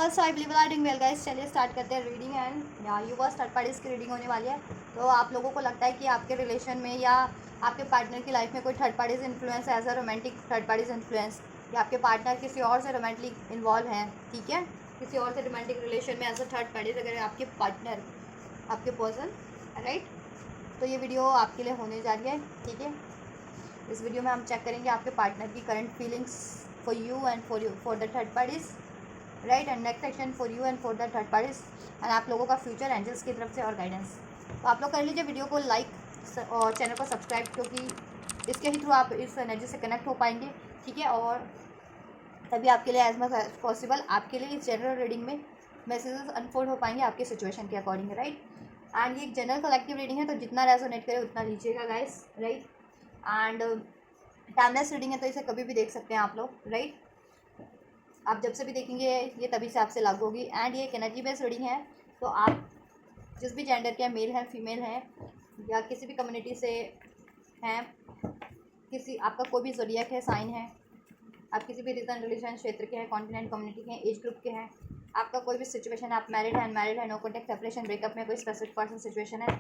So I believe are doing well guys. चलिए start करते हैं रीडिंग एंड या यूवर्स थर्ड पार्टीज की रीडिंग होने वाली है। तो आप लोगों को लगता है कि आपके रिलेशन में या आपके पार्टनर की लाइफ में कोई third parties influence as a romantic third parties influence, या आपके पार्टनर किसी और से रोमांटिक इन्वॉल्व हैं, ठीक है, किसी और से रोमांटिक रिलेशन में एज अ थर्ड पार्टीज अगर आपके पार्टनर आपके पर्सन, राइट। तो ये वीडियो आपके लिए होने जा रही है, ठीक है। इस वीडियो में हम चेक करेंगे आपके पार्टनर की current feelings for you and for the third parties, right, and next section for you and for the third parties and आप लोगों का फ्यूचर एंजल्स की तरफ से और गाइडेंस। तो आप लोग कर लीजिए वीडियो को लाइक और चैनल को सब्सक्राइब, क्योंकि इसके ही थ्रू आप इस एनर्जी से कनेक्ट हो पाएंगे, ठीक है। और तभी आपके लिए एज मच एज पॉसिबल आपके लिए इस जनरल रीडिंग में मैसेजेस अनफोल्ड हो पाएंगे आपके सिचुएशन के अकॉर्डिंग, राइट। एंड ये एक जनरल कलेक्टिव रीडिंग है, तो जितना रेजोनेट करे उतना लीजिएगा guys, right. And timeless reading है, तो इसे कभी भी देख सकते हैं आप लोग, राइट। आप जब से भी देखेंगे ये तभी से आपसे लागू होगी। एंड ये एक एनर्जी बेस्ड रीडिंग है, तो आप जिस भी जेंडर के हैं, मेल हैं, फीमेल हैं, या किसी भी कम्युनिटी से हैं, किसी आपका कोई भी ज़ोडिएक है, साइन है, आप किसी भी रीजन, रिलीजन, क्षेत्र के हैं, कॉन्टिनेंट, कम्युनिटी के हैं, एज ग्रुप के हैं, आपका कोई भी सिचुएशन, आप मैरिड है, अनमैरिड है, नो कॉन्टेक्ट, सेपरेशन, ब्रेकअप में कोई स्पेसिफिक पर्सन सिचुएशन है,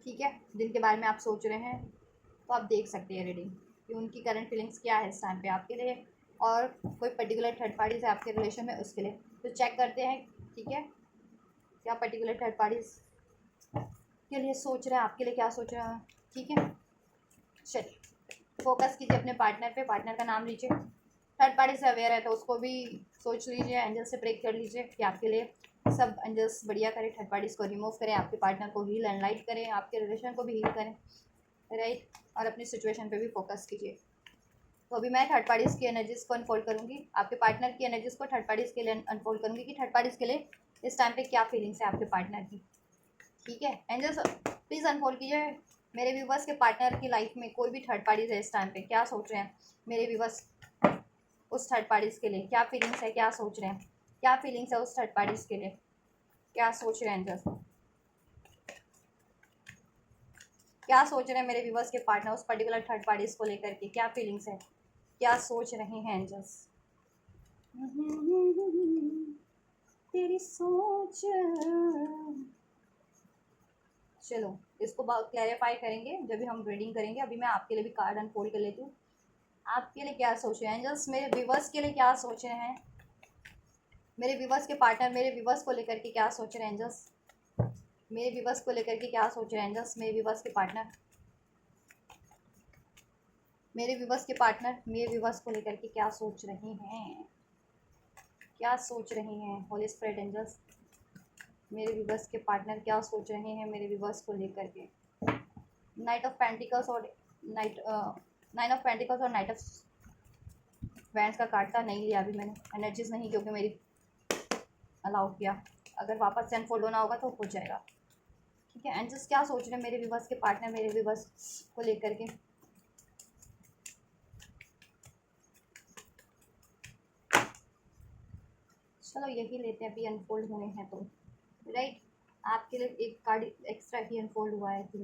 ठीक है, जिनके बारे में आप सोच रहे हैं, तो आप देख सकते हैं रीडिंग कि उनकी करंट फीलिंग्स क्या है इस टाइम पे आपके लिए, और कोई पर्टिकुलर थर्ड पार्टीज है आपके रिलेशन में उसके लिए। तो चेक करते हैं, ठीक है, क्या पर्टिकुलर थर्ड पार्टीज के लिए सोच रहे हैं, आपके लिए क्या सोच रहे हैं, ठीक है। चलिए फोकस कीजिए अपने पार्टनर पे, पार्टनर का नाम लीजिए, थर्ड पार्टी से अवेयर है तो उसको भी सोच लीजिए, एंजल से प्रे कर लीजिए कि आपके लिए सब एंजल्स बढ़िया करें, थर्ड पार्टीज को रिमूव करें, आपके पार्टनर को हील एंड लाइट करें, आपके रिलेशन को भी हील करें, राइट। और अपनी सिचुएशन पे भी फोकस कीजिए। तो अभी मैं थर्ड पार्टीज़ की एनर्जीज़ को अनफोल्ड करूँगी, आपके पार्टनर की एनर्जीज़ को थर्ड पार्टीज़ के लिए अनफोल्ड करूँगी कि थर्ड पार्टीज़ के लिए इस टाइम पे क्या फीलिंग्स है आपके पार्टनर की, ठीक है। एंजल्स प्लीज़ अनफोल्ड कीजिए मेरे व्यूवर्स के पार्टनर की लाइफ में कोई भी थर्ड पार्टीज़ है इस टाइम पे, क्या सोच रहे हैं मेरे व्यूवर्स उस थर्ड पार्टीज़ के लिए, क्या फीलिंग्स है, क्या सोच रहे हैं, क्या फीलिंग्स है उस थर्ड पार्टीज़ के लिए, क्या सोच रहे हैं एंजल्स, क्या सोच रहे हैं मेरे व्यूवर्स के पार्टनर उस पर्टिकुलर थर्ड पार्टीज़ को लेकर के, क्या फीलिंग्स है, क्या सोच रहे हैं एंजल्स। तेरी सोच, चलो इसको क्लैरिफाई करेंगे जब भी हम रीडिंग करेंगे। अभी मैं आपके लिए भी कार्ड अनफोल्ड कर लेती हूँ, आपके लिए क्या सोच रहे हैं एंजल्स, मेरे व्यूवर्स के लिए क्या सोच रहे हैं, मेरे व्यूवर्स के पार्टनर मेरे व्यूवर्स को लेकर के क्या सोच रहे हैं एंजल्स, मेरे व्यूवर्स को लेकर के क्या सोच रहे हैं एंजल्स, मेरे व्यूवर्स के पार्टनर, मेरे व्यूवर्स के पार्टनर मेरे व्यूवर्स को लेकर के क्या सोच रहे हैं, क्या सोच रहे हैं होली स्पिरिट एंजल्स, मेरे व्यूवर्स के पार्टनर क्या सोच रहे हैं मेरे व्यूवर्स को लेकर के। नाइट ऑफ पेंटिकल्स और नाइन ऑफ पेंटिकल्स और नाइट ऑफ वैंड्स का कार्ड था, नहीं लिया अभी मैंने, एनर्जीज नहीं क्योंकि मेरी अलाउ किया, अगर वापस से अनफोल्ड होना होगा तो हो जाएगा, ठीक है। एंजल्स क्या सोच रहे हैं मेरे व्यूवर्स के पार्टनर मेरे व्यूवर्स को लेकर के, चलो यही लेते हैं अभी अनफोल्ड हुए हैं तो, राइट। आपके लिए एक कार्ड एक्स्ट्रा ही अनफोल्ड हुआ है फिर,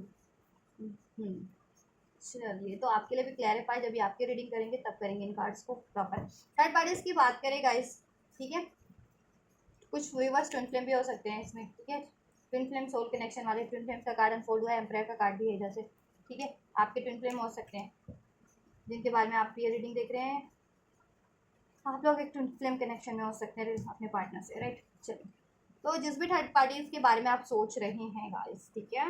चलिए तो आपके लिए भी क्लैरिफाई जब भी आपके रीडिंग करेंगे तब करेंगे इन कार्ड्स को प्रॉपर। थर्ड पार्टीज की बात करें गाइस, ठीक है, कुछ व्यूवर्स ट्विन फ्लेम भी हो सकते हैं इसमें, ठीक है, ट्विन फ्लेम सोल कनेक्शन वाले, ट्विन फ्लेम का कार्ड अनफोल्ड हुआ है, एम्पायर का कार्ड भी है इधर से, ठीक है। आपके ट्विन फ्लेम हो सकते हैं जिनके बारे में आप ये रीडिंग देख रहे हैं, आप लोग एक ट्विन फ्लेम कनेक्शन में हो सकते हैं अपने पार्टनर से, राइट। चलिए तो जिस भी थर्ड पार्टीज के बारे में आप सोच रहे हैं गाइस, ठीक है,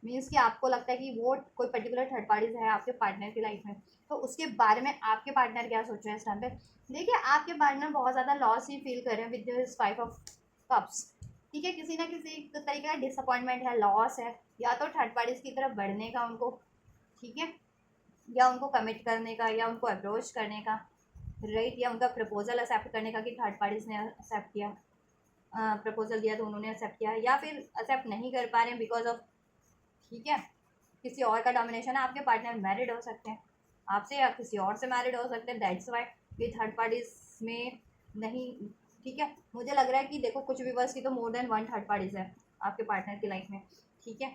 मीन्स कि आपको लगता है कि वो कोई पर्टिकुलर थर्ड पार्टीज है आपके पार्टनर की लाइफ में, तो उसके बारे में आपके पार्टनर क्या सोच रहे हैं इस टाइम पे। देखिए आपके पार्टनर बहुत ज़्यादा लॉस ही फील कर रहे हैं with this five of cups, ठीक है, किसी ना किसी तरीके का डिसअपॉइंटमेंट है, लॉस है, या तो थर्ड पार्टीज की तरफ बढ़ने का उनको, ठीक है, या उनको कमिट करने का, या उनको अप्रोच करने का, राइट, या उनका प्रपोजल एक्सेप्ट करने का कि थर्ड पार्टीज ने एक्सेप्ट किया, प्रपोजल दिया तो उन्होंने एक्सेप्ट किया, या फिर एक्सेप्ट नहीं कर पा रहे हैं बिकॉज ऑफ, ठीक है, किसी और का डोमिनेशन है, आपके पार्टनर मैरिड हो सकते हैं आपसे या किसी और से मैरिड हो सकते हैं, दैट्स वाई ये थर्ड पार्टीज में नहीं, ठीक है। मुझे लग रहा है कि देखो कुछ व्यूवर्स की तो more than one third parties है आपके पार्टनर की लाइफ में, ठीक है,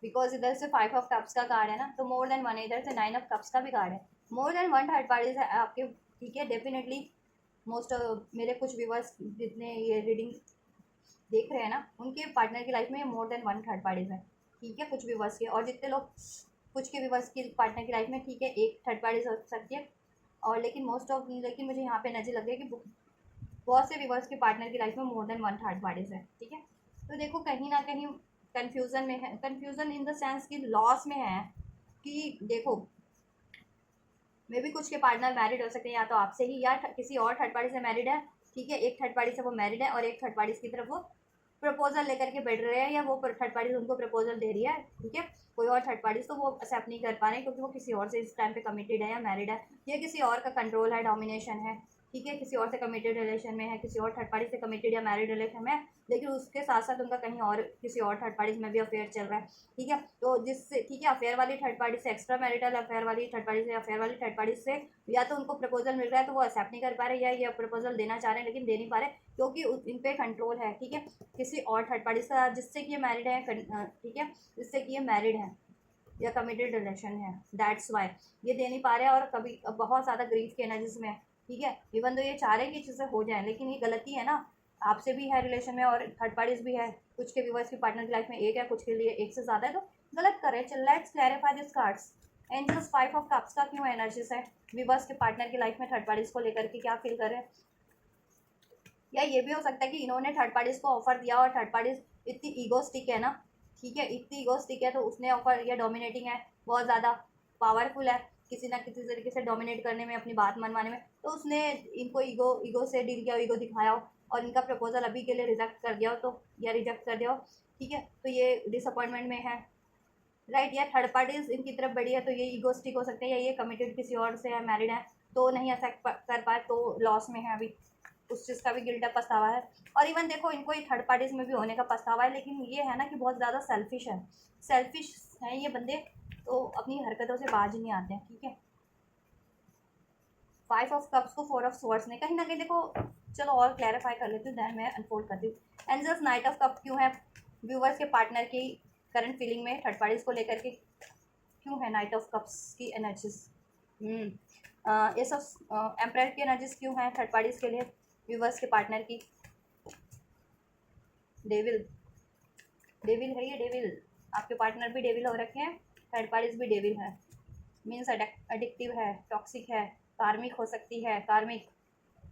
बिकॉज इधर से फाइव ऑफ कप्स का कार्ड है ना, तो मोर देन वन, इधर से नाइन ऑफ कप्स का भी कार्ड है, more than one third parties है आपके, ठीक है, डेफिनेटली मोस्ट मेरे कुछ व्यूवर्स जितने ये रीडिंग देख रहे हैं ना, उनके पार्टनर की लाइफ में more than one third parties है, ठीक है, कुछ व्यूवर्स के। और जितने लोग कुछ के व्यूवर्स की पार्टनर की लाइफ में, ठीक है, एक थर्ड पार्टीज हो सकती है। और लेकिन मुझे यहाँ पे नजर लग रही है कि बहुत से व्यूवर्स के पार्टनर की लाइफ में more than one third parties है, ठीक है। तो देखो कहीं ना कहीं कन्फ्यूज़न में है, कन्फ्यूज़न इन द सेंस कि लॉस में है कि देखो मे भी कुछ के पार्टनर मैरिड हो सकते हैं, या तो आपसे ही या किसी और थर्ड पार्टी से मैरिड है, ठीक है। एक थर्ड पार्टी से वो मैरिड है और एक थर्ड पार्टी की तरफ वो प्रपोजल लेकर के बैठ रहे हैं, या वो थर्ड पार्टी उनको प्रपोजल दे रही है, ठीक है। कोई और थर्ड पार्टी तो वो एक्सेप्ट नहीं कर पा रहे हैं क्योंकि वो किसी और से इस टाइम पे कमिटेड है या मैरिड है, या किसी और का कंट्रोल है, डोमिनेशन है, ठीक है, किसी और से कमिटेड रिलेशन में है, किसी और थर्ड पार्टी से कमिटेड या मैरिड रिलेशन में है, लेकिन उसके साथ साथ उनका कहीं और किसी और थर्ड पार्टी में भी अफेयर चल रहा है, ठीक है। तो जिससे, ठीक है, अफेयर वाली थर्ड पार्टी से, एक्स्ट्रा मैरिटल अफेयर वाली थर्ड पार्टी से, अफेयर वाली थर्ड पार्टी से या तो उनको प्रपोजल मिल रहा है तो वो एक्सेप्ट नहीं कर पा रहे, या ये प्रपोजल देना चाह रहे हैं लेकिन दे नहीं पा रहे क्योंकि इन पे कंट्रोल है, ठीक है, किसी और थर्ड पार्टी से जिससे कि ये मैरिड है, ठीक है, जिससे कि ये मैरिड है या कमिटेड रिलेशन है, दैट्स वाई ये दे नहीं पा रहे हैं। और कभी बहुत ज़्यादा ग्रीफ के एनर्जीज में है, ठीक है। इवन तो ये चाह रहे हैं कि चीज़ें हो जाए, लेकिन ये गलती है ना, आपसे भी है रिलेशन में और थर्ड पार्टीज भी है, कुछ के व्यूवर्स की पार्टनर की लाइफ में एक है, कुछ के लिए एक से ज़्यादा है, तो गलत करे। चल let's clarify this cards. Angels 5 of cups का क्यों एनर्जीज है व्यूवर्स के पार्टनर की लाइफ में थर्ड पार्टीज को लेकर के क्या फील कर रहे हैं। या ये भी हो सकता है कि इन्होंने थर्ड पार्टीज को ऑफर दिया और थर्ड पार्टीज इतनी ईगोस्टिक है ना, ठीक है, इतनी ईगोस्टिक है तो उसने ऑफर, या डोमिनेटिंग है, बहुत ज़्यादा पावरफुल है किसी ना किसी तरीके से डोमिनेट करने में, अपनी बात मनवाने में, तो उसने इनको ईगो से डील किया, ईगो दिखाया हो और इनका प्रपोजल अभी के लिए रिजेक्ट कर दिया हो, तो या रिजेक्ट कर दिया हो, ठीक है, तो ये डिसअपॉइंटमेंट में है, राइट। या थर्ड पार्टीज इनकी तरफ बढ़ी है तो ये ईगोस्टिक हो सकते हैं, या ये कमिटेड किसी और से है, मैरिड है, तो नहीं एक्सेप्ट कर पाए तो लॉस में है अभी, उस चीज़ का भी गिल्ट पछतावा है। और इवन देखो इनको ही थर्ड पार्टीज में भी होने का पछतावा है, लेकिन ये है ना कि बहुत ज़्यादा सेल्फिश है, सेल्फिश हैं ये बंदे, तो अपनी हरकतों से बाज ही नहीं आते हैं, ठीक है। 5 ऑफ कप्स को 4 ऑफ स्वॉर्ड्स ने कहीं ना कहीं देखो, चलो और क्लैरिफाई कर लेती हूँ, दैन मैं अनफोल्ड करती हूँ। एंजल्स नाइट ऑफ कप क्यों है व्यूवर्स के पार्टनर की करंट फीलिंग में थर्ड पार्टीज को लेकर के, क्यों है नाइट ऑफ कप्स की एनर्जीज। ये सब एम्पायर की एनर्जीज क्यों है थर्ड पार्टीज के लिए व्यूवर्स के पार्टनर की। डेविल, डेविल है ये, डेविल, आपके पार्टनर भी डेविल हो रखे हैं, थर्ड पार्टीज भी डेविल है, मीन्स एडिक्टिव है, टॉक्सिक है, कार्मिक हो सकती है, कार्मिक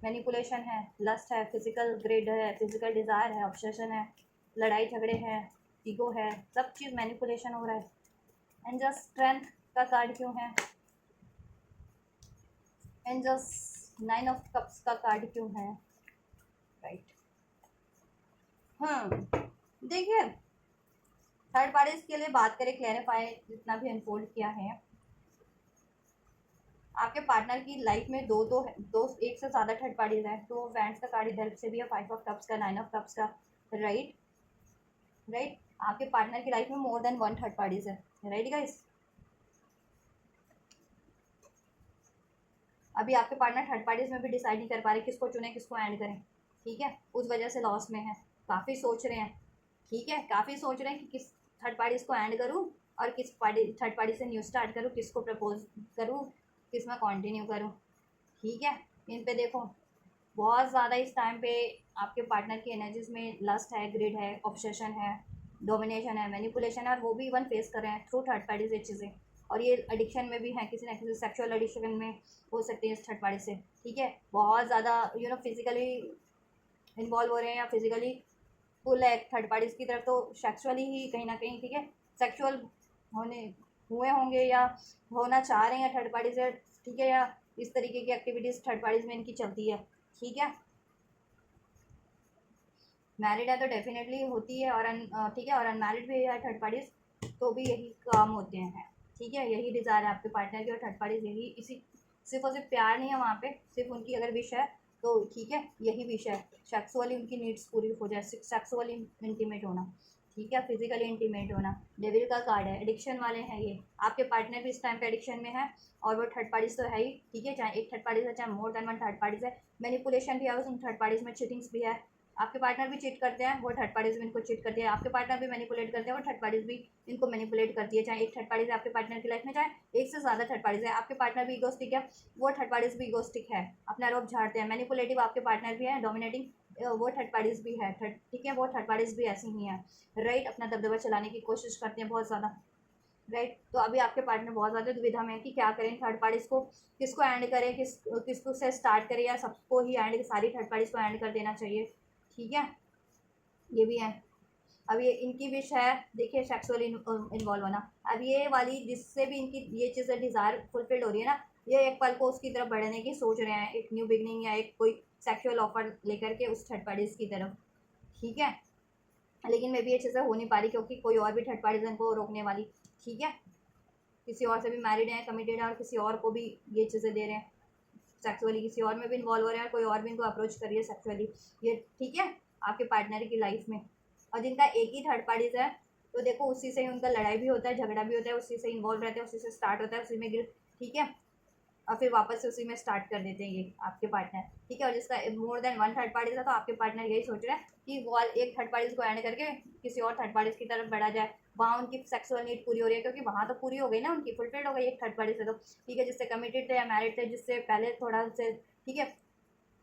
मैनिपुलेशन है, लस्ट है, फिजिकल ग्रेड है, फिजिकल डिज़ायर है, ऑब्सेशन है, लड़ाई झगड़े हैं, ईगो है, सब चीज़ मैनिपुलेशन हो रहा है। एंड जस्ट स्ट्रेंथ का कार्ड क्यों है, एंड जस्ट 9 ऑफ कप्स का कार्ड क्यों है, राइट। हाँ देखिए, थर्ड पार्टीज के लिए बात करें, क्लैरिफाई जितना भी अनफोल्ड किया है, आपके पार्टनर की लाइफ में दो एक से ज़्यादा थर्ड पार्टीज हैं, तो बैंड्स का कार्ड इधर से भी है, 5 ऑफ कप्स का, 9 ऑफ कप्स का, राइट, राइट। आपके पार्टनर की लाइफ में more than one third parties है, राइट गाइस। अभी आपके पार्टनर थर्ड पार्टीज में भी डिसाइड नहीं कर पा रहे किसको चुने, किसको एंड करें, ठीक है, उस वजह से लॉस में है, काफ़ी सोच रहे हैं, ठीक है, काफ़ी सोच रहे हैं कि किस थर्ड पार्टीज को एंड करूँ और किस पार्टी थर्ड पार्टी से न्यू स्टार्ट करूँ, किसको प्रपोज करूँ, किस में कंटिन्यू करूँ, ठीक है। इन पे देखो बहुत ज़्यादा इस टाइम पे आपके पार्टनर की एनर्जीज में लस्ट है, ग्रिड है, ऑब्सेशन है, डोमिनेशन है, मैनिपुलेशन है, और वो भी इवन फेस कर रहे हैं थ्रू थर्ड पार्टी से चीज़ें, और ये एडिक्शन में भी है, किसी ना किसी सेक्सुअल एडिक्शन में हो सकती है इस थर्ड पार्टी से, ठीक है। बहुत ज़्यादा फिजिकली इन्वॉल्व हो रहे हैं या फिजिकली फुल है थर्ड पार्टीज की तरफ, तो सेक्सुअली ही कहीं ना कहीं, ठीक है, सेक्सुअल होने हुए होंगे या होना चाह रहे हैं थर्ड पार्टी से, ठीक है, या इस तरीके की एक्टिविटीज़ थर्ड पार्टीज में इनकी चलती है, ठीक है। मैरिड है तो डेफिनेटली होती है, और ठीक है, और अनमैरिड भी है थर्ड पार्टीज तो भी यही काम होते हैं, ठीक है, यही डिज़ायर है आपके पार्टनर की, और थर्ड पार्टीज यही, इसी सिर्फ और सिर्फ प्यार नहीं है वहाँ पे, सिर्फ उनकी अगर विश है तो ठीक है, यही विश है, सेक्सुअली उनकी नीड्स पूरी हो जाए, सेक्सुअली इंटीमेट होना, ठीक है, फिजिकली इंटीमेट होना। डेविल का कार्ड है, एडिक्शन वाले हैं ये, आपके पार्टनर भी इस टाइम पे एडिक्शन में है, और वो थर्ड पार्टीज तो है ही, ठीक है, चाहे एक थर्ड पार्टीज है चाहे more than one third parties है, मैनिपुलेशन भी है उन थर्ड पार्टीज में, चीटिंग्स भी है, आपके पार्टनर भी चीट करते हैं, वो थर्ड पार्टीज भी इनको चीट करती है। आपके पार्टनर भी मैनिपुलेट करते हैं, वो थर्ड पार्टीज भी इनको मैनिपुलेट करती है। चाहे एक थर्ड पार्टीज है आपके पार्टनर की लाइफ में, चाहे एक से ज़्यादा थर्ड पार्टीज है। आपके पार्टनर भी ईगोस्टिक है, वो थर्ड पार्टीज भी ईगोस्टिक है, अपना रोप झाड़ते हैं। मैनिपुलेटिव आपके पार्टनर भी है, डोमिनेटिंग वो थर्ड पार्टीज भी है। ठीक है, वो थर्ड पार्टीज भी ऐसी ही है, राइट। अपना दबदबा चलाने की कोशिश करते हैं बहुत ज़्यादा, राइट। तो अभी आपके पार्टनर बहुत ज़्यादा दुविधा में है कि क्या करें, थर्ड पार्टीज को किसको एंड करें, किसको से स्टार्ट करें, या सबको ही एंड, सारी थर्ड पार्टीज को एंड कर देना चाहिए। ठीक है, ये भी है। अब ये इनकी विश है, देखिए सेक्सुअली इन्वॉल्व होना। अब ये वाली जिससे भी इनकी ये चीज़ें डिज़ायर फुलफिल्ड हो रही है ना, ये एक पल को उसकी तरफ बढ़ने की सोच रहे हैं, एक न्यू बिगनिंग या एक कोई सेक्सुअल ऑफर लेकर के उस थर्ड पार्टीज की तरफ। ठीक है, लेकिन मे भी ये चीज़ें हो नहीं पा रही क्योंकि कोई और भी थर्ड पार्टीज इनको रोकने वाली। ठीक है, किसी और से भी मैरिड है, कमिटेड है, और किसी और को भी ये चीज़ें दे रहे हैं सेक्सुअली, किसी और में भी इन्वॉल्व हो रहे हैं, कोई और भी इनको अप्रोच कर रही है सेक्सुअली। ये ठीक है आपके पार्टनर की लाइफ में। और जिनका एक ही थर्ड पार्टीज है, तो देखो उसी से ही उनका लड़ाई भी होता है, झगड़ा भी होता है, उसी से इन्वॉल्व रहते हैं, उसी से स्टार्ट होता है, उसी में गिर। ठीक है, और फिर वापस से उसी में स्टार्ट कर देते हैं ये आपके पार्टनर। ठीक है, और जिसका more than one third parties है, तो आपके पार्टनर यही सोच रहे हैं कि वो एक थर्ड पार्टीज को एंड करके किसी और थर्ड पार्टीज की तरफ बढ़ा जाए, वहाँ उनकी सेक्सुअल नीड पूरी हो रही है, क्योंकि वहाँ तो पूरी हो गई ना, उनकी फुलफिल्ड हो गई एक थर्ड पार्टी से। तो ठीक है, जिससे कमिटेड थे या मैरिड थे, जिससे पहले थोड़ा से, ठीक है,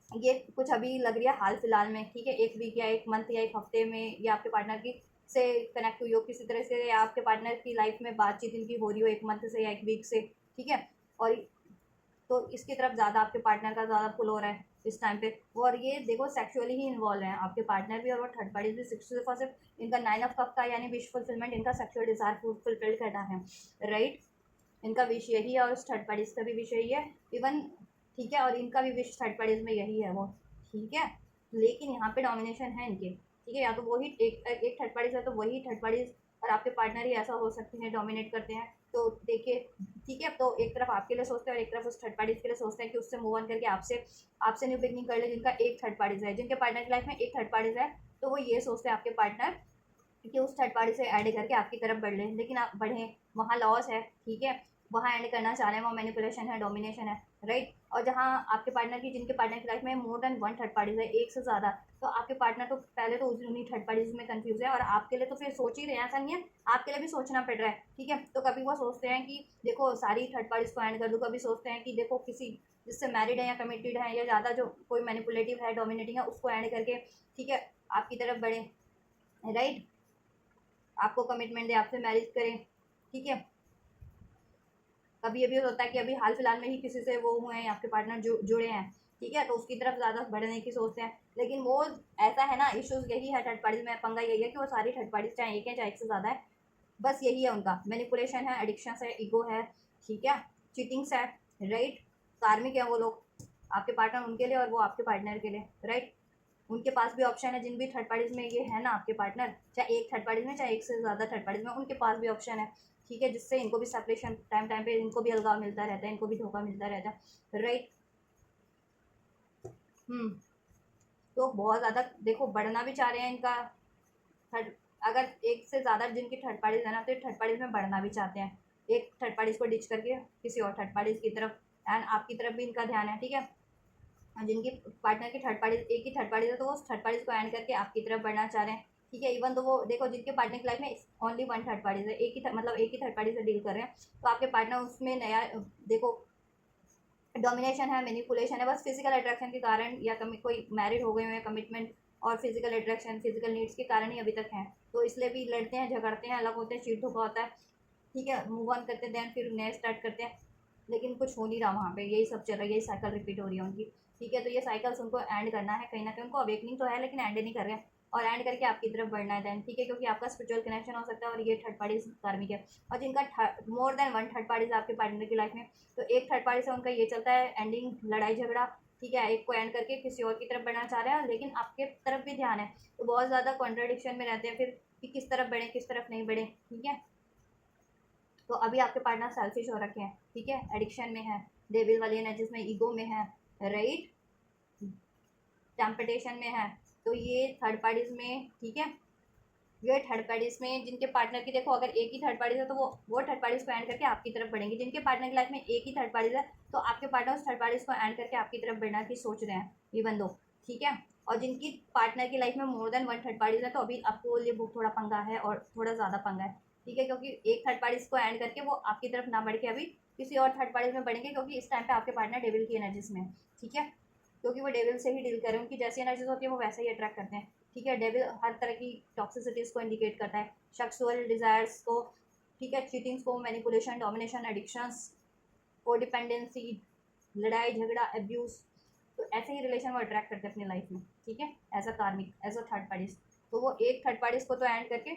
ये कुछ अभी लग रही है हाल फिलहाल में। ठीक है, एक वीक या एक मंथ या एक हफ्ते में ये आपके पार्टनर की से कनेक्ट हुई हो किसी तरह से, या आपके पार्टनर की लाइफ में बातचीत इनकी हो रही हो एक मंथ से या एक वीक से। ठीक है, और तो इसकी तरफ ज़्यादा आपके पार्टनर का ज़्यादा पुल हो रहा है इस टाइम पे। और ये देखो सेक्सुअली ही इन्वॉल्व हैं आपके पार्टनर भी, और वो थर्ड पार्टी भी। सिर्फ और सिर्फ इनका 9 ऑफ कप का यानी विश फुलफिलमेंट, इनका सेक्सुअल डिजायर फुलफिल करना है, राइट। इनका विश यही है, और उस थर्ड पार्टीज का भी विश यही है इवन। ठीक है, और इनका भी विश थर्ड पार्टीज में यही है वो। ठीक है, लेकिन यहाँ पे डोमिनेशन है इनके। ठीक है, या तो वही एक थर्ड पार्टीज है, तो वही थर्ड पार्टीज और आपके पार्टनर ही ऐसा हो सकते हैं, डोमिनेट करते हैं। तो देखिए, ठीक है, तो एक तरफ आपके लिए सोचते हैं और एक तरफ उस थर्ड पार्टीज के लिए सोचते हैं कि उससे मूव ऑन करके आपसे आपसे न्यू बिगनिंग कर ले, जिनका एक थर्ड पार्टीज है, जिनके पार्टनर की लाइफ में एक थर्ड पार्टीज है। तो वो ये सोचते हैं आपके पार्टनर कि उस थर्ड पार्टी से ऐड करके आपकी तरफ बढ़ लें, लेकिन आप बढ़ें, वहाँ लॉस है। ठीक है, वहाँ एंड करना चाह रहे हैं, वहाँ मैनिपुलेशन है, डोमिनेशन है, राइट। और जहाँ आपके पार्टनर की, जिनके पार्टनर की लाइफ में more than one third parties है, एक से ज़्यादा, तो आपके पार्टनर तो पहले तो उन्हीं थर्ड पार्टीज में कंफ्यूज है, और आपके लिए तो फिर सोच ही रहे हैं, ऐसा नहीं है, आपके लिए भी सोचना पड़ रहा है। ठीक है, तो कभी वो सोचते हैं कि देखो सारी थर्ड पार्टीज को एंड कर दूँ, कभी सोचते हैं कि देखो किसी जिससे मैरिड है या कमिटेड है या ज़्यादा जो कोई मैनिपुलेटिव है, डोमिनेटिंग है, उसको एंड करके, ठीक है, आपकी तरफ बढ़े, राइट, आपको कमिटमेंट दे, आपसे मैरिज करें। ठीक है, कभी अभी होता है कि अभी हाल फिलहाल में ही किसी से वो हुए हैं, आपके पार्टनर जुड़े हैं। ठीक है, तो उसकी तरफ ज़्यादा बढ़ने की सोचते हैं, लेकिन वो ऐसा है ना, इश्यूज यही है थर्ड पार्टीज में, पंगा यही है कि वो सारी थर्ड पार्टीज चाहे एक है चाहे एक से ज़्यादा है, बस यही है उनका, मैनिपुलेशन है, एडिक्शन है, ईगो है। ठीक है, चीटिंग्स है, राइट, कार्मिक है वो लोग, आपके पार्टनर उनके लिए और वो आपके पार्टनर के लिए, राइट। उनके पास भी ऑप्शन है, जिन भी थर्ड पार्टीज में ये है ना आपके पार्टनर, चाहे एक थर्ड पार्टीज में चाहे एक से ज़्यादा थर्ड पार्टीज में, उनके पास भी ऑप्शन है। ठीक है, जिससे इनको भी सेपरेशन टाइम टाइम पे इनको भी अलगाव मिलता रहता है, इनको भी धोखा मिलता रहता है, राइट। तो बहुत ज़्यादा देखो बढ़ना भी चाह रहे हैं इनका थर्ड, अगर एक से ज़्यादा जिनकी थर्ड पार्टीज है ना, तो थर्ड पार्टीज में बढ़ना भी चाहते हैं, एक थर्ड पार्टीज को डिच करके किसी और थर्ड पार्टीज की तरफ, एंड आपकी तरफ भी इनका ध्यान है। ठीक है, जिनकी पार्टनर की थर्ड पार्टी, एक ही थर्ड पार्टी है, तो वो थर्ड पार्टीज को एंड करके आपकी तरफ बढ़ना चाह रहे हैं। ठीक है, इवन तो वो देखो जिनके पार्टनर की लाइफ में ओनली वन थर्ड पार्टीज है, एक ही मतलब एक ही थर्ड पार्टी से डील कर रहे हैं, तो आपके पार्टनर उसमें नया देखो डोमिनेशन है, मैनिपुलेशन है, बस फिजिकल अट्रैक्शन के कारण, या कोई मैरिड हो गए हुए हैं, कमिटमेंट और फिजिकल अट्रैक्शन, फिजिकल नीड्स के कारण ही अभी तक हैं, तो इसलिए भी लड़ते हैं, झगड़ते हैं, अलग होते हैं, चीट धोखा होता है। ठीक है, मूव ऑन करते हैं, देन फिर नया स्टार्ट करते हैं, लेकिन कुछ हो नहीं रहा वहाँ पे, यही सब चल रहा है, यही साइकिल रिपीट हो रही है उनकी। ठीक है, तो ये साइकिल्स उनको एंड करना है, कहीं ना कहीं उनको अवेकनिंग तो है, लेकिन एंड नहीं कर रहे हैं, और एंड करके आपकी तरफ बढ़ना है देन। ठीक है, क्योंकि आपका स्पिरिचुअल कनेक्शन हो सकता है, और ये थर्ड पार्टी कार्मिक है, और जिनका more than one third parties आपके पार्टनर की लाइफ में, तो एक थर्ड पार्टी से उनका ये चलता है एंडिंग, लड़ाई झगड़ा। ठीक है, एक को एंड करके किसी और की तरफ बढ़ना चाह रहे हैं, लेकिन आपके तरफ भी ध्यान है, तो बहुत ज़्यादा कॉन्ट्राडिक्शन में रहते हैं फिर कि किस तरफ बढ़े किस तरफ नहीं बढ़े। ठीक है, तो अभी आपके पार्टनर सेल्फिश हो रखे हैं। ठीक है, एडिक्शन में है, डेविल वाली एनर्जीज में, ईगो में है, राइट, टेम्पटेशन में है, तो ये थर्ड पार्टीज में। ठीक है, ये थर्ड पार्टीज में जिनके पार्टनर की देखो अगर एक ही थर्ड पार्टीज है, तो वो थर्ड पार्टीज को एंड करके आपकी तरफ बढ़ेंगे, जिनके पार्टनर की लाइफ में एक ही थर्ड पार्टीज है, तो आपके पार्टनर उस थर्ड पार्टीज को एंड करके आपकी तरफ बढ़ना की सोच रहे हैं, इवन दो। ठीक है। और जिनकी पार्टनर की लाइफ में more than one third parties है, तो अभी आपको लिए वो थोड़ा पंगा है और थोड़ा ज़्यादा पंगा है, ठीक है, क्योंकि एक थर्ड पार्टीज को एंड करके वो आपकी तरफ ना बढ़ के अभी किसी और थर्ड पार्टीज में बढ़ेंगे, क्योंकि इस टाइम पे आपके पार्टनर डेविल की एनर्जीज में है, ठीक है, क्योंकि वो डेविल से ही डील करें, उनकी जैसी एनर्जीज होती है वो वैसे ही अट्रैक्ट करते हैं, ठीक है। डेविल हर तरह की टॉक्सिसिटीज़ को इंडिकेट करता है, सेक्सुअल डिज़ायर्स को, ठीक है, चीटिंग्स को, मैनिपुलेशन, डोमिनेशन, एडिक्शंस, कोडिपेंडेंसी, लड़ाई झगड़ा, अब्यूज़, तो ऐसे ही रिलेशन वो अट्रैक्ट करते हैं अपनी लाइफ में, ठीक है, एज अ कार्मिक, एज अ थर्ड पार्टीज। तो वो एक थर्ड पार्टीज को तो एंड करके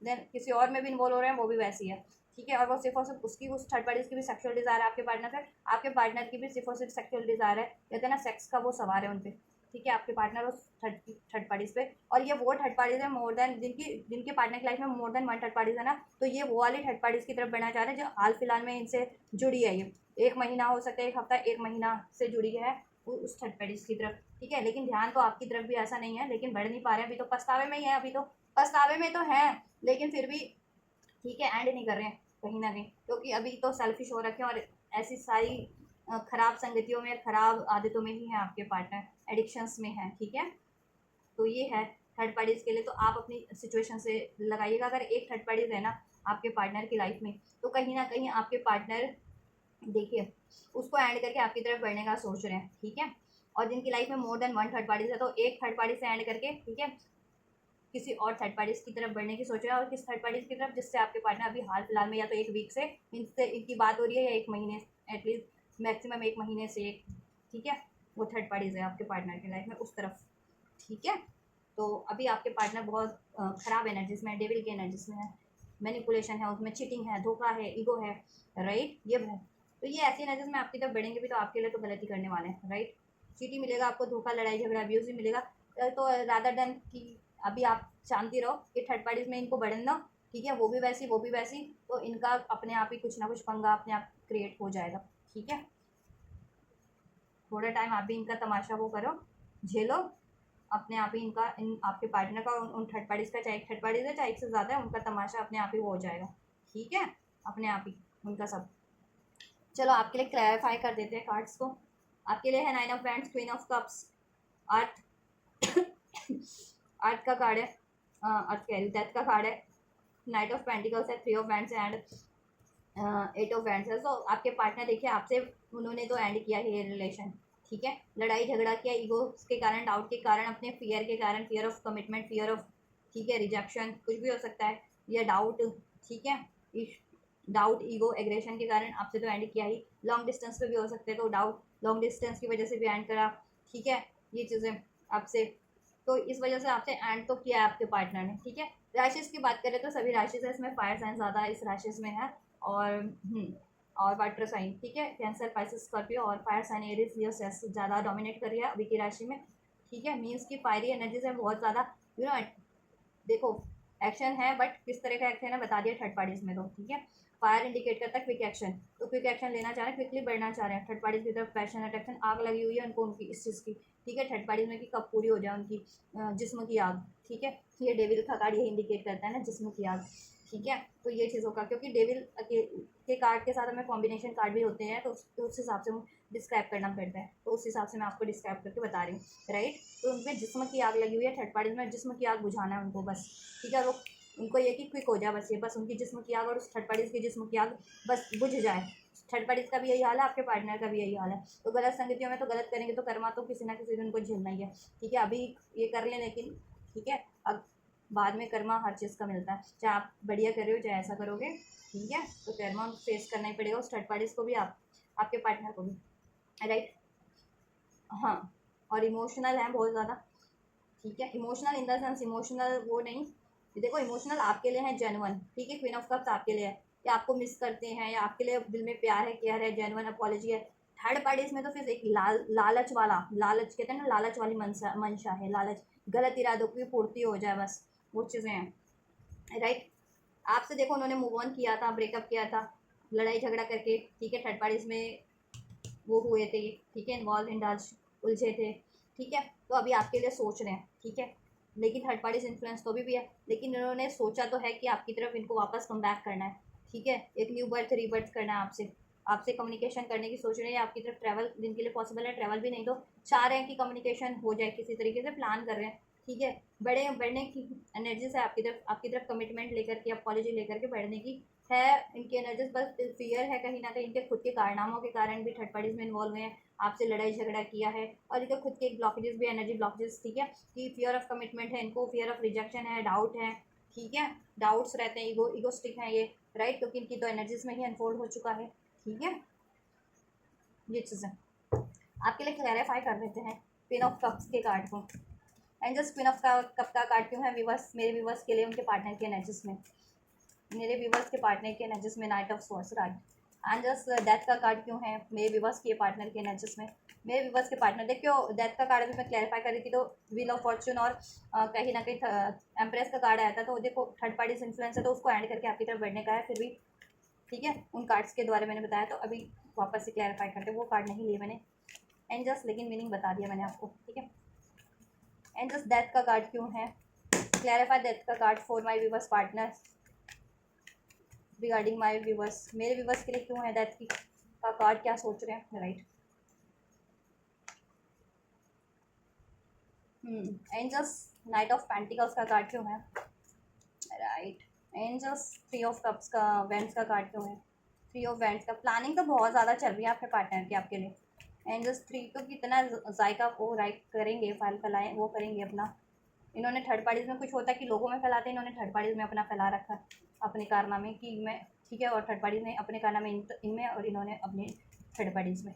देन किसी और में भी इन्वॉल्व हो रहे हैं, वो भी वैसी है, ठीक है। और वो सिर्फ और सिर्फ उसकी उस थर्ड पार्टीज की भी सेक्सुअल डिज़ायर है आपके पार्टनर से, आपके पार्टनर की भी सिर्फ और सिर्फ सेक्सुअल डिज़ायर है, कहते हैं ना सेक्स का वो सवार है उन पर, ठीक है, आपके पार्टनर उस थर्ड पार्टीज पे। और ये वो थर्ड पार्टीज है मोर देन जिनके पार्टनर की लाइफ में more than one third parties है ना, तो ये वो वाली थर्ड पार्टीज की तरफ बढ़ना चाह रहे हैं जो हाल फिलहाल में इनसे जुड़ी है। ये एक महीना हो सकता है, एक हफ्ता, एक महीना से जुड़ी है उस थर्ड पार्टीज की तरफ, ठीक है। लेकिन ध्यान तो आपकी तरफ भी ऐसा नहीं है, लेकिन बढ़ नहीं पा रहे हैं, अभी तो पछतावे में ही है, अभी तो पछतावे में तो है, लेकिन फिर भी ठीक है, एंड नहीं कर रहे हैं कहीं ना कहीं, क्योंकि अभी तो सेल्फिश हो रखे हैं और ऐसी सारी खराब संगतियों में, खराब आदतों में ही है आपके पार्टनर, एडिक्शंस में है, ठीक है। तो ये है थर्ड पार्टीज के लिए। तो आप अपनी सिचुएशन से लगाइएगा, अगर एक थर्ड पार्टीज है ना आपके पार्टनर की लाइफ में, तो कहीं ना कहीं आपके पार्टनर देखिए उसको एंड करके आपकी तरफ बढ़ने का सोच रहे हैं, ठीक है। और जिनकी लाइफ में more than one third parties है, तो एक थर्ड पार्टी से एंड करके, ठीक है, किसी और थर्ड पार्टीज की तरफ बढ़ने की सोच रहे हैं। और किस थर्ड पार्टीज की तरफ, जिससे आपके पार्टनर अभी हाल फिलहाल में या तो एक वीक से इनसे इनकी बात हो रही है, या एक महीने, एटलीस्ट मैक्सिमम एक महीने से एक, ठीक है, वो थर्ड पार्टीज है आपके पार्टनर की लाइफ में उस तरफ, ठीक है। तो अभी आपके पार्टनर बहुत ख़राब एनर्जीज में है, डेविल की एनर्जीज में है, मैनिपुलेशन है, उसमें चीटिंग है, धोखा है, ईगो है, राइट, ये है। तो ये ऐसी एनर्जीज में आपकी तरफ बढ़ेंगे भी, तो आपके लिए तो गलती करने वाले हैं, राइट। चीटिंग मिलेगा आपको, धोखा, लड़ाई झगड़ा, अब्यूज़ भी मिलेगा। तो रादर देन कि अभी आप शांति रहो कि थर्ड पार्टीज में इनको बढ़न दो, ठीक है, वो भी वैसी वो भी वैसी, तो इनका अपने आप ही कुछ ना कुछ पंगा अपने आप क्रिएट हो जाएगा, ठीक है। थोड़ा टाइम आप भी इनका तमाशा वो करो, झेलो, अपने आप ही इनका, इन आपके पार्टनर का, उन थर्ड पार्टीज का, चाहे एक थर्ड पार्टीज है चाहे एक से ज़्यादा है, उनका तमाशा अपने आप ही वो हो जाएगा, ठीक है, अपने आप ही उनका सब। चलो आपके लिए क्लैरिफाई कर देते हैं कार्ड्स को। आपके लिए है nine of wands, queen of cups, earth earth का कार्ड है, अर्थ कह रही, डेथ का कार्ड है, नाइट ऑफ पेंटिकल्स है, three of wands and eight of wands है। सो आपके पार्टनर देखिए आपसे, उन्होंने तो एंड किया है ये रिलेशन, ठीक है, लड़ाई झगड़ा किया, ईगो के कारण, डाउट के कारण, अपने फियर के कारण, fear of commitment, fear of, ठीक है, रिजेक्शन, कुछ भी हो सकता है, या डाउट, ठीक है, डाउट, ईगो, एग्रेशन के कारण आपसे तो एंड किया ही। लॉन्ग डिस्टेंस पे भी हो सकते हैं, तो डाउट, लॉन्ग डिस्टेंस की वजह से भी एंड करा, ठीक है, ये चीज़ें आपसे, तो इस वजह से आपसे एंड तो किया है आपके पार्टनर ने, ठीक है। राशिस की बात करें तो सभी राशिस है, इसमें फायर साइन ज़्यादा इस राशिस में है, और और वाटर साइन, ठीक है, कैंसर, पाइसेस, स्कॉर्पियो, और फायर साइन एरीज, लियो, सेस ज़्यादा डोमिनेट कर रही है अभी की राशि में, ठीक है। मीन्स की फायरी एनर्जीज है बहुत ज़्यादा, यू नो, देखो एक्शन है, बट किस तरह का एक्शन है बता दिया थर्ड पार्टीज में, तो ठीक है। फायर इंडिकेट करता है क्विक एक्शन, तो क्विक एक्शन लेना चाह रहे हैं, क्विकली बढ़ना चाह रहे हैं थर्ड पार्टीज की तरफ, पैशन अट्रैक्शन, आग लगी हुई है उनको उनकी इस चीज़ की, ठीक है, थर्ड पार्टीज में कि कब पूरी हो जाए उनकी जिस्म की आग, ठीक है। ये डेविल का कार्ड यही इंडिकेट करता है ना, जिस्म की आग, ठीक है। तो ये चीज़ होगा, क्योंकि डेविल के कार्ड के साथ हमें कॉम्बिनेशन कार्ड भी होते हैं, तो उस हिसाब से डिस्क्राइब करना पड़ता है, तो उस हिसाब से मैं आपको डिस्क्राइब करके बता रही हूँ, राइट। तो उन पर जिस्म की आग लगी हुई है थर्ड पार्टीज में, जिस्म की आग बुझाना है उनको बस, ठीक है। वो उनको ये कि क्विक हो जाए बस, ये बस उनकी जिस्म की आग और उस थर्ड पार्टीज की जिस्म की आग बस बुझ जाए। थर्ड पार्टीज का भी यही हाल है, आपके पार्टनर का भी यही हाल है। तो गलत संगतियों में तो गलत करेंगे, तो कर्मा तो किसी ना किसी दिन उनको झेलना ही है, ठीक है। अभी ये कर लें, लेकिन ठीक है, अब बाद में कर्मा हर चीज़ का मिलता है, चाहे आप बढ़िया कर रहे हो चाहे ऐसा करोगे, ठीक है। तो कर्मा फेस करना ही पड़ेगा उस थर्ड पार्टीज को भी, आपके पार्टनर को भी, राइट। हाँ, और इमोशनल है बहुत ज़्यादा, ठीक है, emotional in the sense, emotional वो नहीं, देखो इमोशनल आपके लिए है जेन्युइन, ठीक है, क्वीन ऑफ कप्स आपके लिए है, या आपको मिस करते हैं, या आपके लिए दिल में प्यार है, केयर है, जेन्युइन अपॉलॉजी है। थर्ड पार्टीज में तो फिर एक लालच वाला, लालच कहते हैं ना, लालच वाली मंशा है, लालच, गलत इरादों की पूर्ति हो जाए बस, वो चीज़ें हैं, राइट। आपसे देखो उन्होंने मूव ऑन किया था, ब्रेकअप किया था, लड़ाई झगड़ा करके, ठीक है, थर्ड पार्टीज में वो हुए थे, ठीक है, इन्वॉल्व, इंडल्ज, उलझे थे, ठीक है। तो अभी आपके लिए सोच रहे हैं, ठीक है, लेकिन थर्ड पार्टीज इन्फ्लुएंस तो भी है, लेकिन इन्होंने सोचा तो है कि आपकी तरफ इनको वापस कम बैक करना है, ठीक है, एक न्यू बर्थ रीबर्थ करना है आपसे, आपसे कम्युनिकेशन करने की सोच रहे हैं, आपकी तरफ ट्रैवल जिनके लिए पॉसिबल है, ट्रैवल भी नहीं तो चाह रहे हैं कि कम्युनिकेशन हो जाए, किसी तरीके से प्लान कर रहे हैं, ठीक है। बढ़ने की एनर्जीज है आपकी तरफ कमिटमेंट लेकर के, अपॉलॉजी लेकर के बढ़ने की है इनकी एनर्जीज। बस फियर है कहीं ना कहीं, इनके खुद के कारनामों के कारण भी थर्ड पार्टीज में इन्वॉल्व हुए हैं, आपसे लड़ाई झगड़ा किया है, और इनके खुद के ब्लॉकेजेस भी, एनर्जी ब्लॉकेजेस, ठीक है, कि फियर ऑफ कमिटमेंट है इनको, फियर ऑफ रिजेक्शन है, डाउट है, ठीक है, डाउट्स रहते हैं, ईगोस्टिक हैं ये, राइट, क्योंकि इनकी तो एनर्जीज में ही अनफोल्ड हो चुका है, ठीक है। ये चीज़ें आपके लिए क्लैरिफाई कर देते हैं क्वीन ऑफ कप्स के कार्ड को। And just queen of cup का कार्ड क्यों है व्यूवर्स, मेरे व्यूवर्स के लिए, उनके पार्टनर के एनर्जीज में, मेरे व्यूवर्स के पार्टनर के एनर्जीज में night of swords, right. And just death का कार्ड क्यों है मेरे व्यूवर्स के पार्टनर के एनर्जीज में, मेरे व्यूवर्स के पार्टनर, देखियो डेथ का कार्ड अभी मैं क्लैरिफाई कर रही थी तो व्हील ऑफ फॉर्च्यून और कहीं ना कहीं एम्प्रेस का कार्ड आया था, तो देखो थर्ड पार्टीज इन्फ्लुएंस है, तो उसको एंड करके आपकी तरफ बढ़ने का है फिर भी, ठीक है, उन कार्ड्स के द्वारा मैंने बताया, तो अभी वापस से क्लैरिफाई करते, वो कार्ड नहीं लिए मैंने, एंड जस्ट लेकिन मीनिंग बता दिया मैंने आपको, ठीक है। एंड जस्ट डेथ का कार्ड क्यों है, क्लैरिफाई डेथ का card for my viewers partner regarding my viewers, मेरे व्यूवर्स के लिए क्यों है डेथ की का कार्ड, क्या सोच रहे हैं, right. Angels knight of pentacles का कार्ड क्यों है, right. Angels three of cups का वेंट्स का कार्ड क्यों है, थ्री ऑफ वेंट्स का, प्लानिंग तो बहुत ज़्यादा चल रही है आपके पार्टनर की आपके लिए। एंजल्स थ्री तो कितना जायका वो राइट करेंगे, फैलाएँ वो करेंगे अपना, इन्होंने थर्ड पार्टीज में कुछ होता है कि लोगों में फैलाते हैं, इन्होंने थर्ड पार्टीज में अपना फैला रखा अपने कारनामे कि मैं, ठीक है, और थर्ड पार्टीज ने अपने कारनामे इनमें और इन्होंने अपने थर्ड पार्टीज में।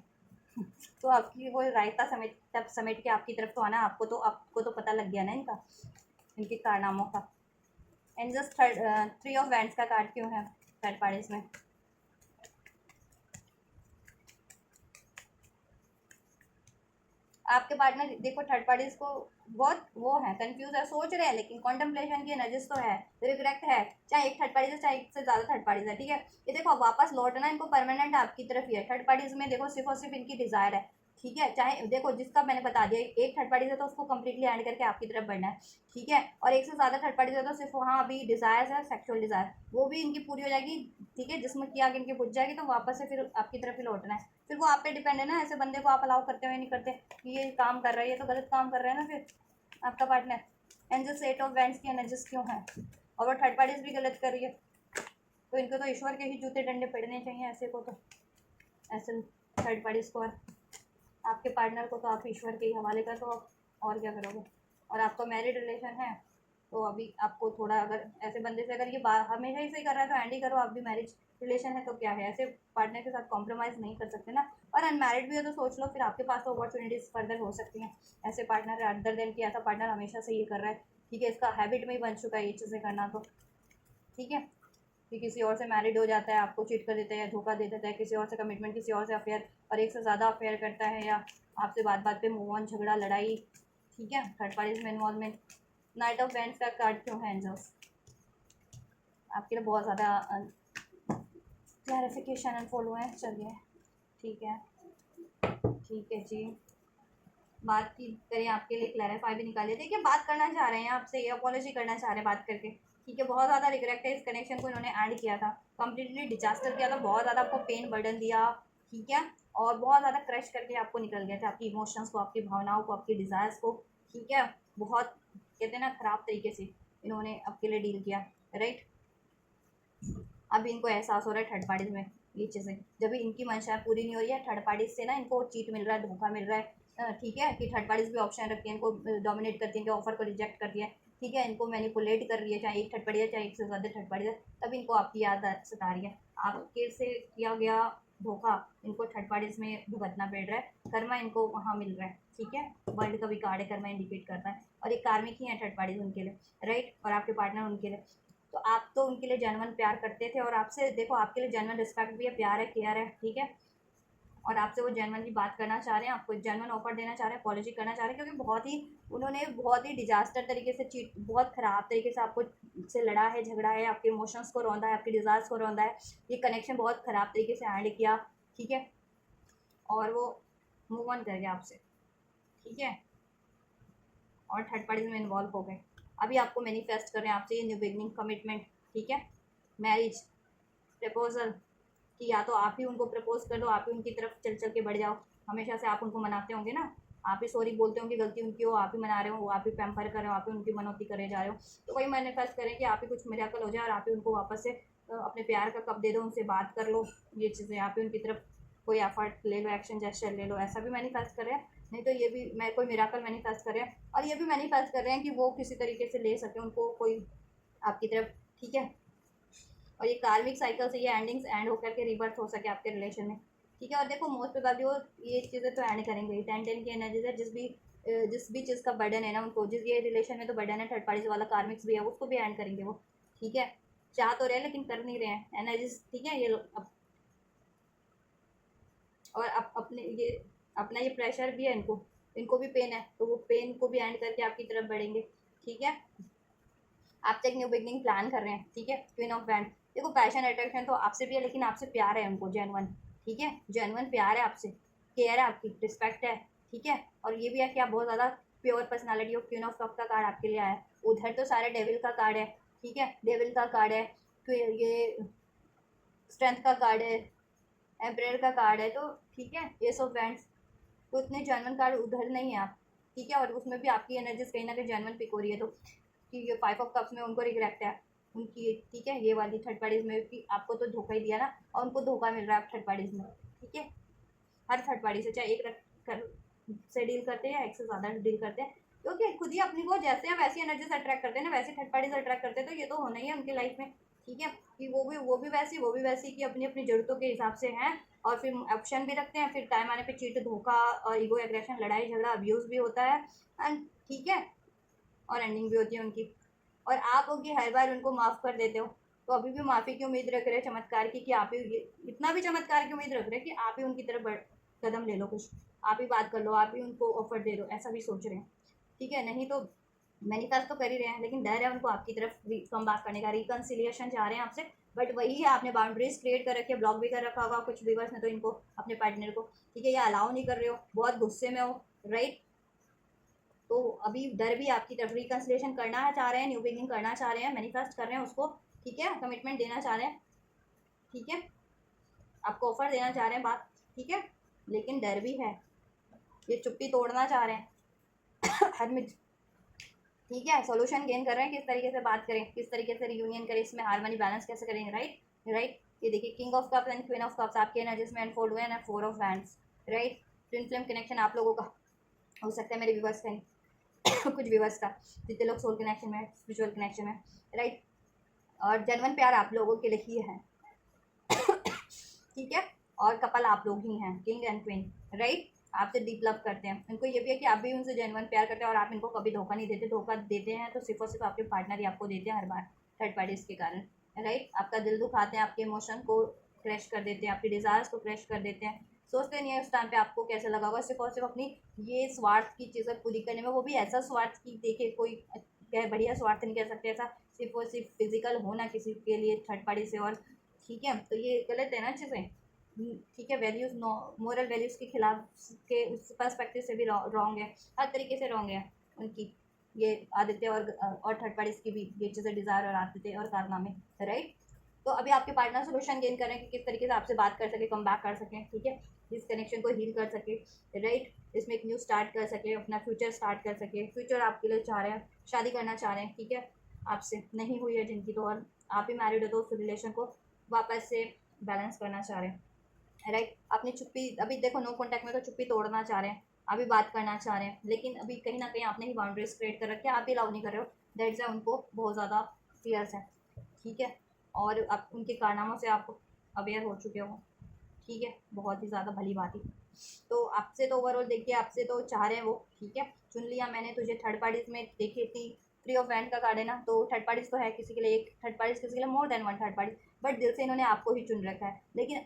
तो आपकी वो रायता समेट के आपकी तरफ तो आना, आपको तो पता लग गया ना इनका, इनके कारनामों का। And just three of wands का कार्ड क्यों है थर्ड पार्टीज में, आपके पार्टनर देखो थर्ड पार्टीज को बहुत वो है, कंफ्यूज है, सोच रहे हैं, लेकिन कॉन्टम्पलेशन की एनर्जीज तो है, रिग्रेट है, चाहे एक थर्ड पार्टीज है चाहे एक से ज़्यादा थर्ड पार्टीज है, ठीक है। ये देखो वापस लौटना इनको परमानेंट आपकी तरफ ही है, थर्ड पार्टीज में देखो सिर्फ और सिर्फ इनकी डिज़ायर है, ठीक है, चाहे देखो जिसका मैंने बता दिया एक थर्ड पार्टीज है तो उसको कंप्लीटली एंड करके आपकी तरफ बढ़ना है, ठीक है, और एक से ज़्यादा थर्ड पार्टीज है तो सिर्फ वहाँ अभी डिज़ायर्स है, सेक्शुअल डिज़ायर, वो भी इनकी पूरी हो जाएगी, ठीक है, जिसमें की आग इनकी बुझ जाएगी तो वापस से फिर आपकी तरफ ही लौटना है, फिर वो आप पे डिपेंड है ना, ऐसे बंदे को आप अलाउ करते हो नहीं करते कि ये काम कर रहा है, ये तो गलत काम कर रहा है ना फिर आपका पार्टनर। एंड जो सेट ऑफ बैंड्स की एनर्जीज क्यों है, और वो थर्ड पार्टीज भी गलत कर रही है, तो इनको तो ईश्वर के ही जूते डंडे पड़ने चाहिए ऐसे को, तो ऐसे थर्ड पार्टीज को, और आपके पार्टनर को तो आप ईश्वर के ही हवाले कर दो, और क्या करोगे। और आपका मैरिड रिलेशन है तो अभी आपको थोड़ा, अगर ऐसे बंदे से अगर ये हमेशा ही सही कर रहा है तो एंड ही करो, आप भी मैरिज रिलेशन है तो क्या है, ऐसे पार्टनर के साथ कॉम्प्रोमाइज़ नहीं कर सकते ना, और अनमैरिड भी है तो सोच लो फिर आपके पास तो अपॉर्चुनिटीज़ फर्दर हो सकती हैं, ऐसे पार्टनर अदर देन कि ऐसा पार्टनर हमेशा से ये कर रहा है, ठीक है, इसका हैबिट में ही बन चुका है ये चीज़ें करना, तो ठीक है, कि किसी और से मैरिड हो जाता है, आपको चीट कर देता है या धोखा दे देता है, किसी और से कमिटमेंट, किसी और से अफेयर, और एक से ज़्यादा अफेयर करता है, या आपसे बात बात पे मूव ऑन, झगड़ा, लड़ाई, ठीक है, थर्ड पार्टीज में इन्वॉल्वमेंट। नाइट ऑफ वेंट्स का कार्ड क्यों है एंजल्स, आपके लिए बहुत ज़्यादा क्लैरिफिकेशन एंड फॉलो है, चलिए ठीक है, ठीक है जी, बात की करें आपके लिए, क्लैरिफाई भी निकालिए, देखिए बात करना चाह रहे हैं आपसे, ये अपॉलॉजी करना चाह रहे हैं बात करके, ठीक है, बहुत ज़्यादा रिग्रेट है इस कनेक्शन को इन्होंने ऐड किया था, कंप्लीटली डिजास्टर किया था, बहुत ज़्यादा आपको पेन बर्डन दिया, ठीक है, और बहुत ज़्यादा क्रश करके आपको निकल गए थे, आपकी इमोशंस को, आपकी भावनाओं को, आपकी डिज़ायर्स को, ठीक है, बहुत कहते हैं ना ख़राब तरीके से इन्होंने आपके लिए डील किया, राइट। अब इनको एहसास हो रहा है थर्ड पार्टीज में ये चीज़ें, जब भी इनकी मंशा पूरी नहीं हो रही है थर्ड पार्टीज से ना, इनको चीट मिल रहा है, धोखा मिल रहा है, ठीक है, कि थर्ड पार्टीज भी ऑप्शन रखती है, इनको डोमिनेट करती है, इनके ऑफर को रिजेक्ट करती है, ठीक है, इनको मैनिपुलेट कर रही है, चाहे एक थर्ड पार्टी है चाहे एक से ज़्यादा थर्ड पार्टी है, तब इनको आपकी याद सता रही है, आपके से किया गया धोखा इनको थर्ड पार्टीज में भुगतना पड़ रहा है, कर्मा इनको वहाँ मिल रहा है, ठीक है, वर्ल्ड का भी कार्ड है, कर्मा इंडिकेट करता है, और एक कार्मिक ही है थर्ड पार्टीज उनके लिए, राइट, और आपके पार्टनर उनके लिए, तो आप तो उनके लिए जेन्युइन प्यार करते थे, और आपसे देखो आपके लिए जेन्युइन रिस्पेक्ट भी है, प्यार है, केयर है, ठीक है, और आपसे वो जेन्युइनली बात करना चाह रहे हैं, आपको जेन्युइन ऑफर देना चाह रहे हैं, अपॉलॉजी करना चाह रहे हैं, क्योंकि उन्होंने बहुत ही डिजास्टर तरीके से चीट, बहुत ख़राब तरीके से आपको से लड़ा है, झगड़ा है, आपके इमोशंस को रौंदा है, आपके डिज़ायर्स को रौंदा है, ये कनेक्शन बहुत ख़राब तरीके से ऐड किया, ठीक है, और वो मूव ऑन कर गया आपसे, ठीक है, और थर्ड पार्टीज में इन्वॉल्व हो गए, अभी आपको मैनिफेस्ट कर रहे हैं आपसे ये न्यू बिगनिंग, कमिटमेंट, ठीक है, मैरिज, प्रपोजल, कि या तो आप ही उनको प्रपोज कर दो, आप ही उनकी तरफ चल चल के बढ़ जाओ। हमेशा से आप उनको मनाते होंगे ना, आप ही सॉरी बोलते होंगे, गलती उनकी हो, आप ही मना रहे हो, आप ही पैम्पर कर रहे हो, आप ही उनकी मनौती करे जा रहे हो। तो वही मैनिफेस्ट करें कि आप ही कुछ मिराकल हो जाए और आप ही उनको वापस से अपने प्यार का कप दे दो, उनसे बात कर लो, ये चीज़ें आप ही उनकी तरफ कोई एफर्ट ले लो, एक्शन जेस्चर ले लो, ऐसा भी मैनिफेस्ट कर रहे हैं। नहीं तो ये भी मैं कोई मिराकल मैनिफेस्ट कर रहे हैं, और ये भी मैनिफेस्ट कर रहे हैं कि वो किसी तरीके से ले सके उनको कोई आपकी तरफ, ठीक है। और ये कार्मिक साइकिल से ये एंडिंग्स एंड होकर के रिवर्स हो सके आपके रिलेशन में, ठीक है। और देखो मोस्ट प्रोबेबली वो ये चीज़ें तो एंड करेंगे ही। 10-10 की एनर्जी है, जिस भी चीज़ का बर्डन है ना उनको, जिस ये रिलेशन में तो बर्डन है थर्ड पार्टी वाला कार्मिक्स भी है, उसको भी एंड करेंगे वो, ठीक है। चाह तो रहे हैं लेकिन कर नहीं रहे हैं एनर्जीज, ठीक है। ये और अपने ये अपना ये प्रेशर भी है इनको, इनको भी पेन है, तो वो पेन को भी एंड करके आपकी तरफ बढ़ेंगे, ठीक है। आप एक न्यू बिगनिंग प्लान कर रहे हैं, ठीक है। क्वीन ऑफ बैंड, देखो पैशन अट्रैक्शन तो आपसे भी है, लेकिन आपसे प्यार है उनको जेन्युइन, ठीक है। जेन्युइन प्यार है आपसे, केयर है आपकी, रिस्पेक्ट है, ठीक है। और ये भी है कि आप बहुत ज़्यादा प्योर पर्सनालिटी हो। क्वीन ऑफ कप का कार्ड आपके लिए आया है। उधर तो सारे डेविल का कार्ड है, ठीक है, डेविल का कार्ड है, ये स्ट्रेंथ का कार्ड है, एम्परर का कार्ड है, तो ठीक है। एस ऑफ बैंड्स, तो इतने जेन्युइन कार्ड उधर नहीं है आप, ठीक है। और उसमें भी आपकी एनर्जीज कहीं ना कहीं जेन्युइन पिक हो रही है, तो कि ये 5 ऑफ कप्स में उनको रिग्रेट है उनकी, ठीक है। ये वाली थर्ड पार्टीज में कि आपको तो धोखा ही दिया ना, और उनको धोखा मिल रहा है थर्ड पार्टीज में, ठीक है। हर थर्ड पार्टी से, चाहे एक रख कर से डील करते हैं या एक से ज़्यादा डील करते हैं, क्योंकि खुद ही अपनी को जैसे हम वैसी एनर्जी से अट्रैक्ट करते हैं ना, वैसे थर्ड पार्टी से अट्रैक्ट करते हैं, तो ये तो होना ही है उनकी लाइफ में, ठीक है। कि वो भी वैसी कि अपनी अपनी ज़रूरतों के हिसाब से हैं, और फिर ऑप्शन भी रखते हैं, फिर टाइम आने पे चीट, धोखा और ईगो एग्रेशन, लड़ाई झगड़ा, अब्यूज़ भी होता है, एंड ठीक है। और एंडिंग भी होती है उनकी, और आप हो कि हर बार उनको माफ़ कर देते हो। तो अभी भी माफ़ी की उम्मीद रख रहे हैं चमत्कार की, कि आप ही इतना भी चमत्कार की उम्मीद रख रहे हैं कि आप ही उनकी तरफ कदम ले लो, कुछ आप ही बात कर लो, आप ही उनको ऑफर दे दो, ऐसा भी सोच रहे हैं, ठीक है। नहीं तो मैनिफेस्ट तो कर ही रहे हैं, लेकिन डर है उनको आपकी तरफ कम बैक करने का, रिकन्सिलिएशन चाह रहे हैं आपसे। बट वही है, आपने बाउंड्रीज क्रिएट कर रखी है, ब्लॉक भी कर रखा होगा कुछ व्यूअर्स ने तो इनको, अपने पार्टनर को, ठीक है। ये अलाउ नहीं कर रहे हो, बहुत गुस्से में हो, राइट। तो अभी डर भी आपकी तरफ, रिकन्सिलेशन करना चाह रहे हैं, न्यू बिगिनिंग करना चाह रहे हैं, मैनिफेस्ट कर रहे हैं उसको, ठीक है। कमिटमेंट देना चाह रहे हैं, ठीक है। आपको ऑफर देना चाह रहे हैं बात, ठीक है। लेकिन डर भी है, ये चुप्पी तोड़ना चाह रहे हैं हर में, ठीक है। सॉल्यूशन गेन कर रहे हैं, किस तरीके से बात करें, किस तरीके से रियूनियन करें, इसमें हार्मनी बैलेंस कैसे करेंगे, राइट राइट। ये देखिए king of cups and queen of cups आपके एनर्जीज में अनफोल्ड हुए हैं, 4 of hands, right. Twin flame connection आप लोगों का हो सकता है, मेरे व्यूवर्स का कुछ व्यूवर्स का, जितने लोग सोल कनेक्शन में, स्पिरिचुअल कनेक्शन में, राइट। और जेन्युइन प्यार आप लोगों के लिए ही है ठीक है। और कपल आप लोग ही हैं, किंग एंड क्वीन, राइट। आपसे डीप लव करते हैं, इनको ये भी है कि आप भी उनसे जेन्युइन प्यार करते हैं, और आप इनको कभी धोखा नहीं देते। धोखा देते हैं तो सिर्फ और सिर्फ आपके पार्टनर ही आपको देते हैं हर बार, थर्ड पार्टीज के कारण, राइट। आपका दिल दुखाते हैं, आपके इमोशन को क्रैश कर देते हैं, आपके डिज़ायर्स को क्रैश कर देते हैं। सोचते नहीं है उस टाइम पे आपको कैसे लगा होगा, सिर्फ और सिर्फ अपनी ये स्वार्थ की चीज़ें पूरी करने में, वो भी ऐसा स्वार्थ की देखे, कोई क्या बढ़िया स्वार्थ नहीं कह सकते ऐसा, सिर्फ और सिर्फ फिजिकल होना किसी के लिए थर्ड पार्टी से, और ठीक है। तो ये गलत है ना चीज़ें, ठीक है। वैल्यूज़ मोरल वैल्यूज़ के खिलाफ के उस पर्सपेक्टिव से भी रॉन्ग है, हर तरीके से रॉन्ग है उनकी ये आदित्य और थर्ड पार्टीज की भी ये चीज़ें, डिज़ायर और आदित्य और कारनामे, राइट। तो अभी आपके पार्टनर सोल्यूशन गेन करें कि किस तरीके से आपसे बात कर सके, कम बैक कर सकें, ठीक है। इस कनेक्शन को हील कर सके, राइट। इसमें एक न्यू स्टार्ट कर सके, अपना फ्यूचर स्टार्ट कर सके, फ्यूचर आपके लिए चाह रहे हैं, शादी करना चाह रहे हैं, ठीक है। आपसे नहीं हुई है जिनकी, तो और आप ही मैरिड हो तो उस रिलेशन को वापस से बैलेंस करना चाह रहे हैं, राइट। आपने चुप्पी, अभी देखो नो कॉन्टैक्ट में तो चुप्पी तोड़ना चाह रहे हैं, अभी बात करना चाह रहे हैं, लेकिन अभी कहीं ना कहीं आपने ही बाउंड्रीज क्रिएट कर रखी है, आप ही अलाउ नहीं कर रहे हो, दैट्स वाई उनको बहुत ज़्यादा फियर्स है, ठीक है। और आप उनके कारनामों से आप अवेयर हो चुके हो, ठीक है। बहुत ही ज़्यादा भली बात ही, तो आपसे तो ओवरऑल देखिए, आपसे तो चाह रहे हैं वो, ठीक है। चुन लिया मैंने तुझे, थर्ड पार्टीज में देखी थी, फ्री ऑफ हैंड का कार्ड है ना, तो थर्ड पार्टीज तो है किसी के लिए एक थर्ड पार्टीज, किसी के लिए more than one third party, but दिल से इन्होंने आपको ही चुन रखा है। लेकिन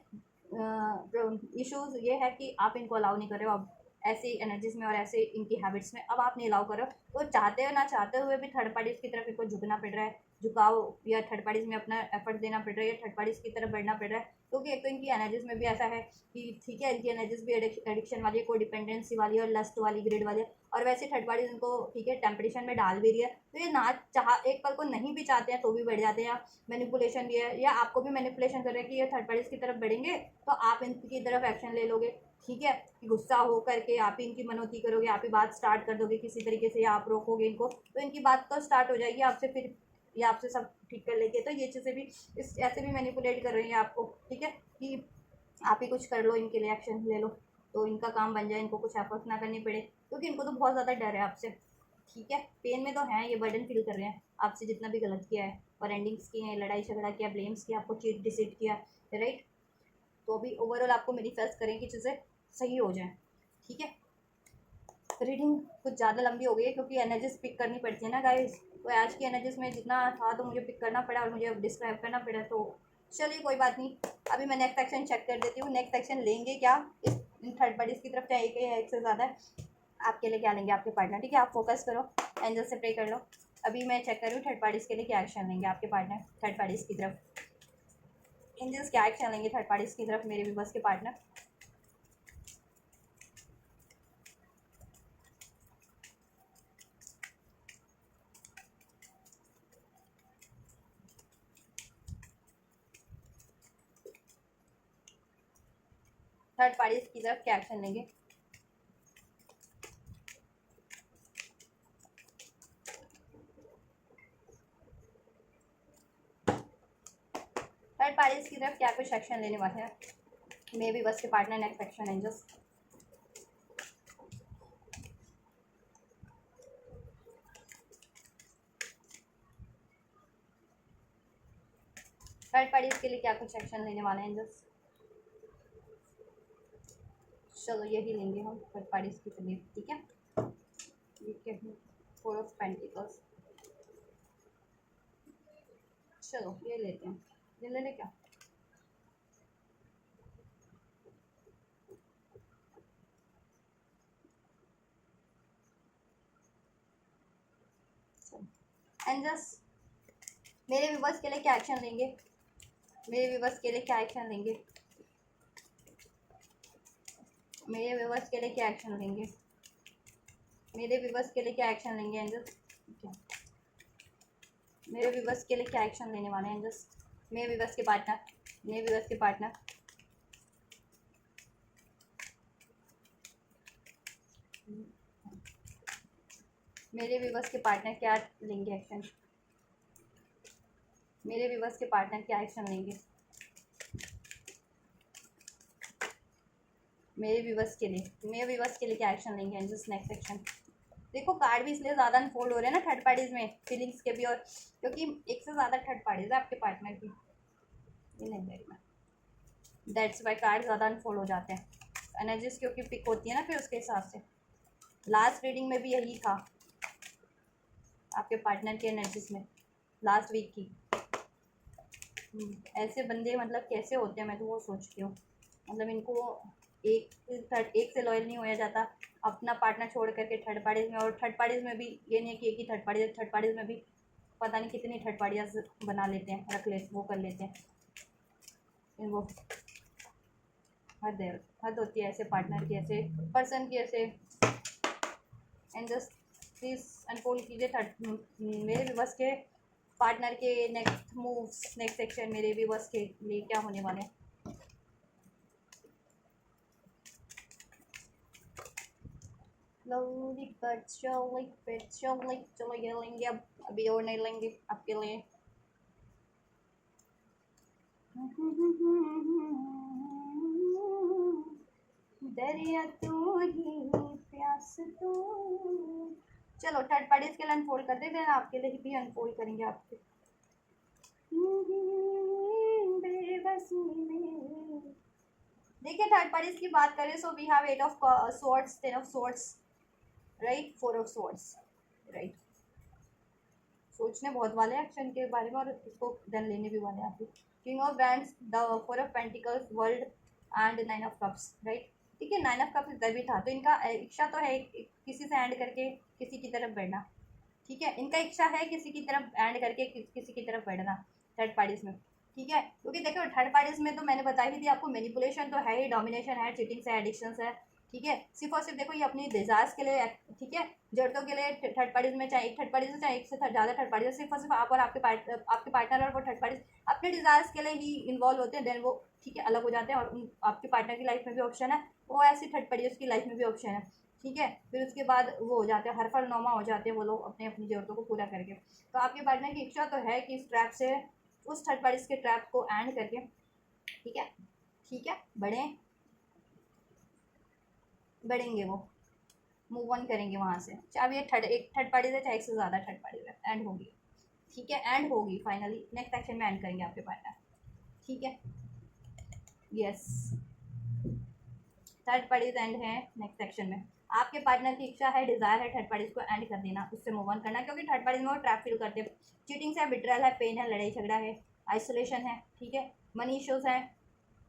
इश्यूज ये है कि आप इनको अलाउ नहीं कर रहे हो अब ऐसी एनर्जीज में और ऐसे इनकी हैबिट्स में, अब आप नहीं अलाउ कर रहे हो, तो चाहते हो ना चाहते हुए भी थर्ड पार्टीज की तरफ इनको झुकना पड़ रहा है, झुकाव, या थर्ड पार्टीज में अपना एफर्ट देना पड़ रहा है, या थर्ड पार्टीज की तरफ बढ़ना पड़ रहा है, क्योंकि एक तो इनकी एनर्जीज में भी ऐसा है कि ठीक है, इनकी एनर्जीज भी एडिक्शन वाली है, कोई डिपेंडेंसी वाली है, और लस्ट वाली, ग्रिड वाली है, और वैसे थर्ड पार्टीज इनको ठीक है टेम्पटेशन में डाल भी रही है, तो ये ना चाह एक पल को नहीं भी चाहते हैं तो भी बढ़ जाते हैं, या मैनिपुलेशन भी है, या आपको भी मैनिपुलेशन कर रहे हैं कि ये थर्ड पार्टीज की तरफ बढ़ेंगे तो आप इनकी तरफ एक्शन ले लोगे, ठीक है, गुस्सा हो करके आप ही इनकी मनौती करोगे, आप ही बात स्टार्ट कर दोगे किसी तरीके से, या आप रोकोगे इनको, तो इनकी बात तो स्टार्ट हो जाएगी आपसे, फिर ये आपसे सब ठीक कर लेंगे। तो ये चीज़ें भी इस ऐसे भी मैनिपुलेट कर रही हैं आपको, ठीक है, कि आप ही कुछ कर लो, इनके लिए एक्शन ले लो, तो इनका काम बन जाए, इनको कुछ एफर्ट ना करनी पड़े, क्योंकि इनको तो बहुत ज़्यादा डर है आपसे, ठीक है, पेन में तो हैं, ये बर्डन फील कर रहे हैं आपसे जितना भी गलत किया है, और एंडिंग्स की हैं, लड़ाई झगड़ा किया, ब्लेम्स किया, आपको चीट डिसीट किया, राइट। तो अभी ओवरऑल आपको मैनिफेस्ट करें कि चीज़ें सही हो जाएं, ठीक है। रीडिंग कुछ ज़्यादा लंबी हो गई है क्योंकि एनर्जीज पिक करनी पड़ती है ना गाइस, तो आज की एनर्जीज में जितना था तो मुझे पिक करना पड़ा और मुझे अब डिस्क्राइब करना पड़ा, तो चलिए कोई बात नहीं। अभी मैं नेक्स्ट सेक्शन चेक कर देती हूँ, नेक्स्ट सेक्शन लेंगे क्या इस इन थर्ड पार्टीज की तरफ, चाहे एक है एक से ज़्यादा है, आपके लिए क्या लेंगे आपके पार्टनर, ठीक है, आप फोकस करो, एंजल से प्रे कर लो। अभी मैं चेक कर रही हूँ थर्ड पार्टीज़ के लिए क्या एक्शन लेंगे आपके पार्टनर, थर्ड पार्टीज़ की तरफ एंजल्स क्या एक्शन लेंगे थर्ड पार्टीज़ की तरफ मेरे व्यूअर्स के पार्टनर। थर्ड पार्टीज़ की तरफ क्या एक्शन लेंगे, थर्ड पार्टीज़ की तरफ क्या कुछ एक्शन लेने वाले हैं मे बी बस के partner, next action angels. Third parties के लिए क्या कुछ एक्शन लेने वाले हैं एंजल्स। चलो यही लेंगे हम थर्ड पार्टीज़ की तरफ, ठीक है, ठीक है, 4 ऑफ पेंटिकल्स, चलो ये लेते हैं, ये ले लें क्या, एंजल्स मेरे व्यूवर्स के लिए क्या एक्शन लेंगे, मेरे व्यूवर्स के लिए क्या एक्शन लेंगे, मेरे व्यूवर्स के लिए क्या एक्शन लेंगे, मेरे व्यूवर्स के लिए क्या एक्शन लेंगे एंजल्स, मेरे व्यूवर्स के लिए क्या एक्शन लेने वाले हैं एंजल्स, मेरे व्यूवर्स के पार्टनर, मेरे व्यूवर्स के पार्टनर, मेरे व्यूवर्स के पार्टनर क्या लेंगे एक्शन, मेरे व्यूवर्स के पार्टनर क्या एक्शन लेंगे, मेरे व्यूवर्स के लिए, मेरे व्यूवर्स के लिए क्या एक्शन लेंगे एंजल्स नेक्स्ट सेक्शन। देखो कार्ड भी इसलिए ज़्यादा अनफोल्ड हो रहे हैं ना थर्ड पार्टीज़ में, फीलिंग्स के भी, और क्योंकि एक से ज़्यादा थर्ड पार्टीज़ है आपके पार्टनर की, ये नहीं मेरी में, दैट्स वाई कार्ड ज़्यादा अनफोल्ड हो जाते हैं, एनर्जीज क्योंकि पिक होती है ना फिर उसके हिसाब से। लास्ट रीडिंग में भी यही था आपके पार्टनर की एनर्जीज में, लास्ट वीक की। ऐसे बंदे मतलब कैसे होते हैं, मैं तो वो सोचती हूँ, मतलब इनको एक से लॉयल नहीं होया जाता, अपना पार्टनर छोड़ करके थर्ड पार्टीज में, और थर्ड पार्टीज में भी ये नहीं कि एक ही थर्ड पार्टी, थर्ड पार्टीज में भी पता नहीं कितनी थर्ड पार्टियाँ बना लेते हैं, रख ले वो कर लेते हैं, वो हद है, हद होती है ऐसे पार्टनर की, ऐसे पर्सन की, ऐसे। एंड जस्ट प्लीज़ अनफोल्ड कीजिए थर्ड मेरे व्यूअर्स के पार्टनर के नेक्स्ट मूव्स, नेक्स्ट सेक्शन मेरे व्यूअर्स के लिए क्या होने वाले हैं। Slowly but surely चलो ये लेंगे अब, अभी और नहीं लेंगे आपके लिए। दरिया तू ही प्यास तू, चलो थर्ड पार्टीज के लिए अनफोल्ड कर दे, फिर आपके लिए भी अनफोल्ड करेंगे आपके बेबसी में। देखिए थर्ड पार्टीज की बात करें, so we have 8 of swords, 10 of swords, right, 4 of swords, right. सोचने बहुत वाले एक्शन के बारे में और इसको डन लेने भी वाले आप, king of bands, the 4 of pentacles, world and 9 of cups, right, ठीक है, 9 ऑफ कप्स इधर भी था, तो इनका इच्छा तो है किसी से एंड करके किसी की तरफ बढ़ना, ठीक है, इनका इच्छा है किसी की तरफ एंड करके किसी की तरफ बढ़ना थर्ड पार्टीज में, ठीक है, क्योंकि देखो थर्ड पार्टीज में तो मैंने बता ही दी आपको, मैनिपुलेशन तो है ही, डोमिनेशन है, चीटिंग्स है, एडिक्शंस है, ठीक है। सिर्फ और सिर्फ देखो ये अपनी डिजायर्स के लिए, ठीक है, जरूरतों के लिए थर्ड पार्टीज में, चाहे एक थर्ड पार्टी से चाहे एक से ज़्यादा थर्ड पार्टी, सिर्फ और सिर्फ आप और आपके पार्टनर और वो थर्ड पार्टी अपने डिजायर्स के लिए ही इन्वॉल्व होते हैं, देन वो ठीक है अलग हो जाते हैं। और आपके पार्टनर की लाइफ में भी ऑप्शन है, वो ऐसी थर्ड पार्टी उसकी लाइफ में भी ऑप्शन है, ठीक है। फिर उसके बाद वो हो जाते हैं हरफल नौमा हो जाते हैं वो लोग अपने अपनी ज़रूरतों को पूरा करके। तो आपके पार्टनर की इच्छा तो है कि इस ट्रैप से, उस थर्ड पार्टीज के ट्रैप को एंड करके, ठीक है, ठीक है, बढ़ेंगे वो, मूव ऑन करेंगे वहाँ से, चाहे ये एक थर्ड पार्टी से चाहे एक से ज़्यादा थर्ड पार्टी से, एंड होगी, ठीक है, एंड होगी फाइनली, नेक्स्ट एक्शन में एंड करेंगे आपके पार्टनर, ठीक है। यस, थर्ड पार्टीज एंड है नेक्स्ट सेक्शन में। आपके पार्टनर की इच्छा है, डिजायर है थर्ड पार्टीज को एंड कर देना, उससे मूव ऑन करना, क्योंकि थर्ड पार्टीज में वो ट्रैप फील करते हैं, चीटिंग है, बिट्रल है, पेन है, लड़ाई झगड़ा है, आइसोलेशन है, ठीक है, मनी इश्यूज है,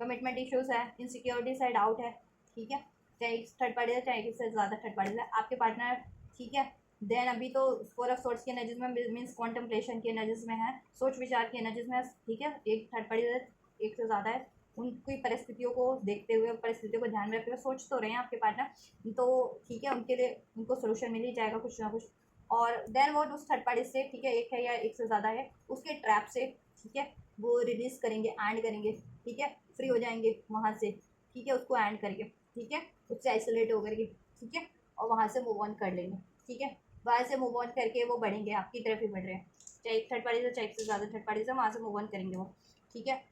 कमिटमेंट इश्यूज है, इनसिक्योरिटीज है, डाउट है, ठीक है, चाहे थर्ड पार्टी है चाहे इससे ज़्यादा थर्ड पार्टीज है आपके पार्टनर, ठीक है। देन अभी तो फोर ऑफ सोर्ट्स के एनर्जीज में, मीन्स कॉन्टेम्पलेशन के एनर्जीज में है, सोच विचार के एनर्जीज में, ठीक है, एक थर्ड पार्टी है, एक से ज़्यादा है, उनकी परिस्थितियों को देखते हुए, परिस्थितियों को ध्यान में रखते हुए सोच तो रहे हैं आपके पार्टनर, तो ठीक है, उनके लिए उनको सोल्यूशन मिल ही जाएगा कुछ ना कुछ। और देन वो उस थर्ड पार्टी से, ठीक है, एक है या एक से ज़्यादा है, उसके ट्रैप से, ठीक है, वो रिलीज करेंगे, एंड करेंगे, ठीक है, फ्री हो जाएंगे वहाँ से, ठीक है, उसको एंड करके, ठीक है, उससे आइसोलेट होकर के, ठीक है, और वहाँ से मूव ऑन कर लेंगे, ठीक है, वहाँ से मूव ऑन करके वो बढ़ेंगे, आपकी तरफ ही बढ़ रहे हैं, चाहे एक थर्ड पार्टी से चाहे एक से ज़्यादा थर्ड पार्टी से, वहाँ से मूव ऑन करेंगे वो, ठीक है,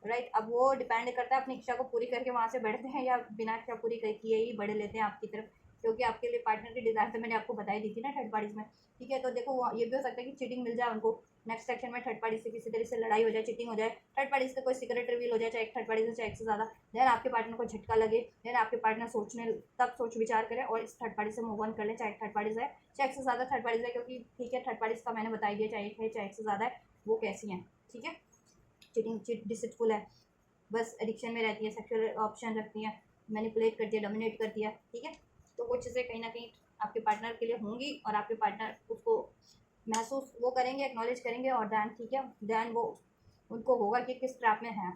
राइट। अब वो डिपेंड करता है अपनी इच्छा को पूरी करके वहाँ से बढ़ते हैं या बिना इच्छा पूरी किए ही बढ़ लेते हैं आपकी तरफ, क्योंकि आपके लिए पार्टनर की डिज़ायर तो मैंने आपको बताई दी थी ना थर्ड पार्टीज में, ठीक है। तो देखो ये भी हो सकता है कि चीटिंग मिल जाए उनको नेक्स्ट सेक्शन में, थर्ड पार्टी से किसी तरह से लड़ाई हो जाए, चीटिंग हो जाए, थर्ड पार्टी से कोई सीक्रेट रिवील हो जाए, चाहे एक थर्ड पार्टी से चाहे एक से ज़्यादा, देन आपके पार्टनर को झटका लगे, देन आपके पार्टनर सोचने तब सोच विचार करें और इस थर्ड पार्टी से मूव ऑन कर ले, चाहे थर्ड पार्टी है चाहे एक से ज़्यादा थर्ड पार्टी है, क्योंकि ठीक है थर्ड पार्टीज का मैंने बताई दिया, चाहे एक है चाहे एक से ज़्यादा है, वो कैसी हैं, ठीक है, चीटिंग डिसिटफुल है, बस एडिक्शन में रहती है, सेक्सुअल ऑप्शन रखती है, मैनिपुलेट करती है, डोमिनेट करती है, ठीक है। तो वो चीज़ें कहीं ना कहीं आपके पार्टनर के लिए होंगी और आपके पार्टनर उसको महसूस वो करेंगे, एक्नॉलेज करेंगे, और दैन ठीक है, दैन वो उनको होगा कि किस ट्रैप में है,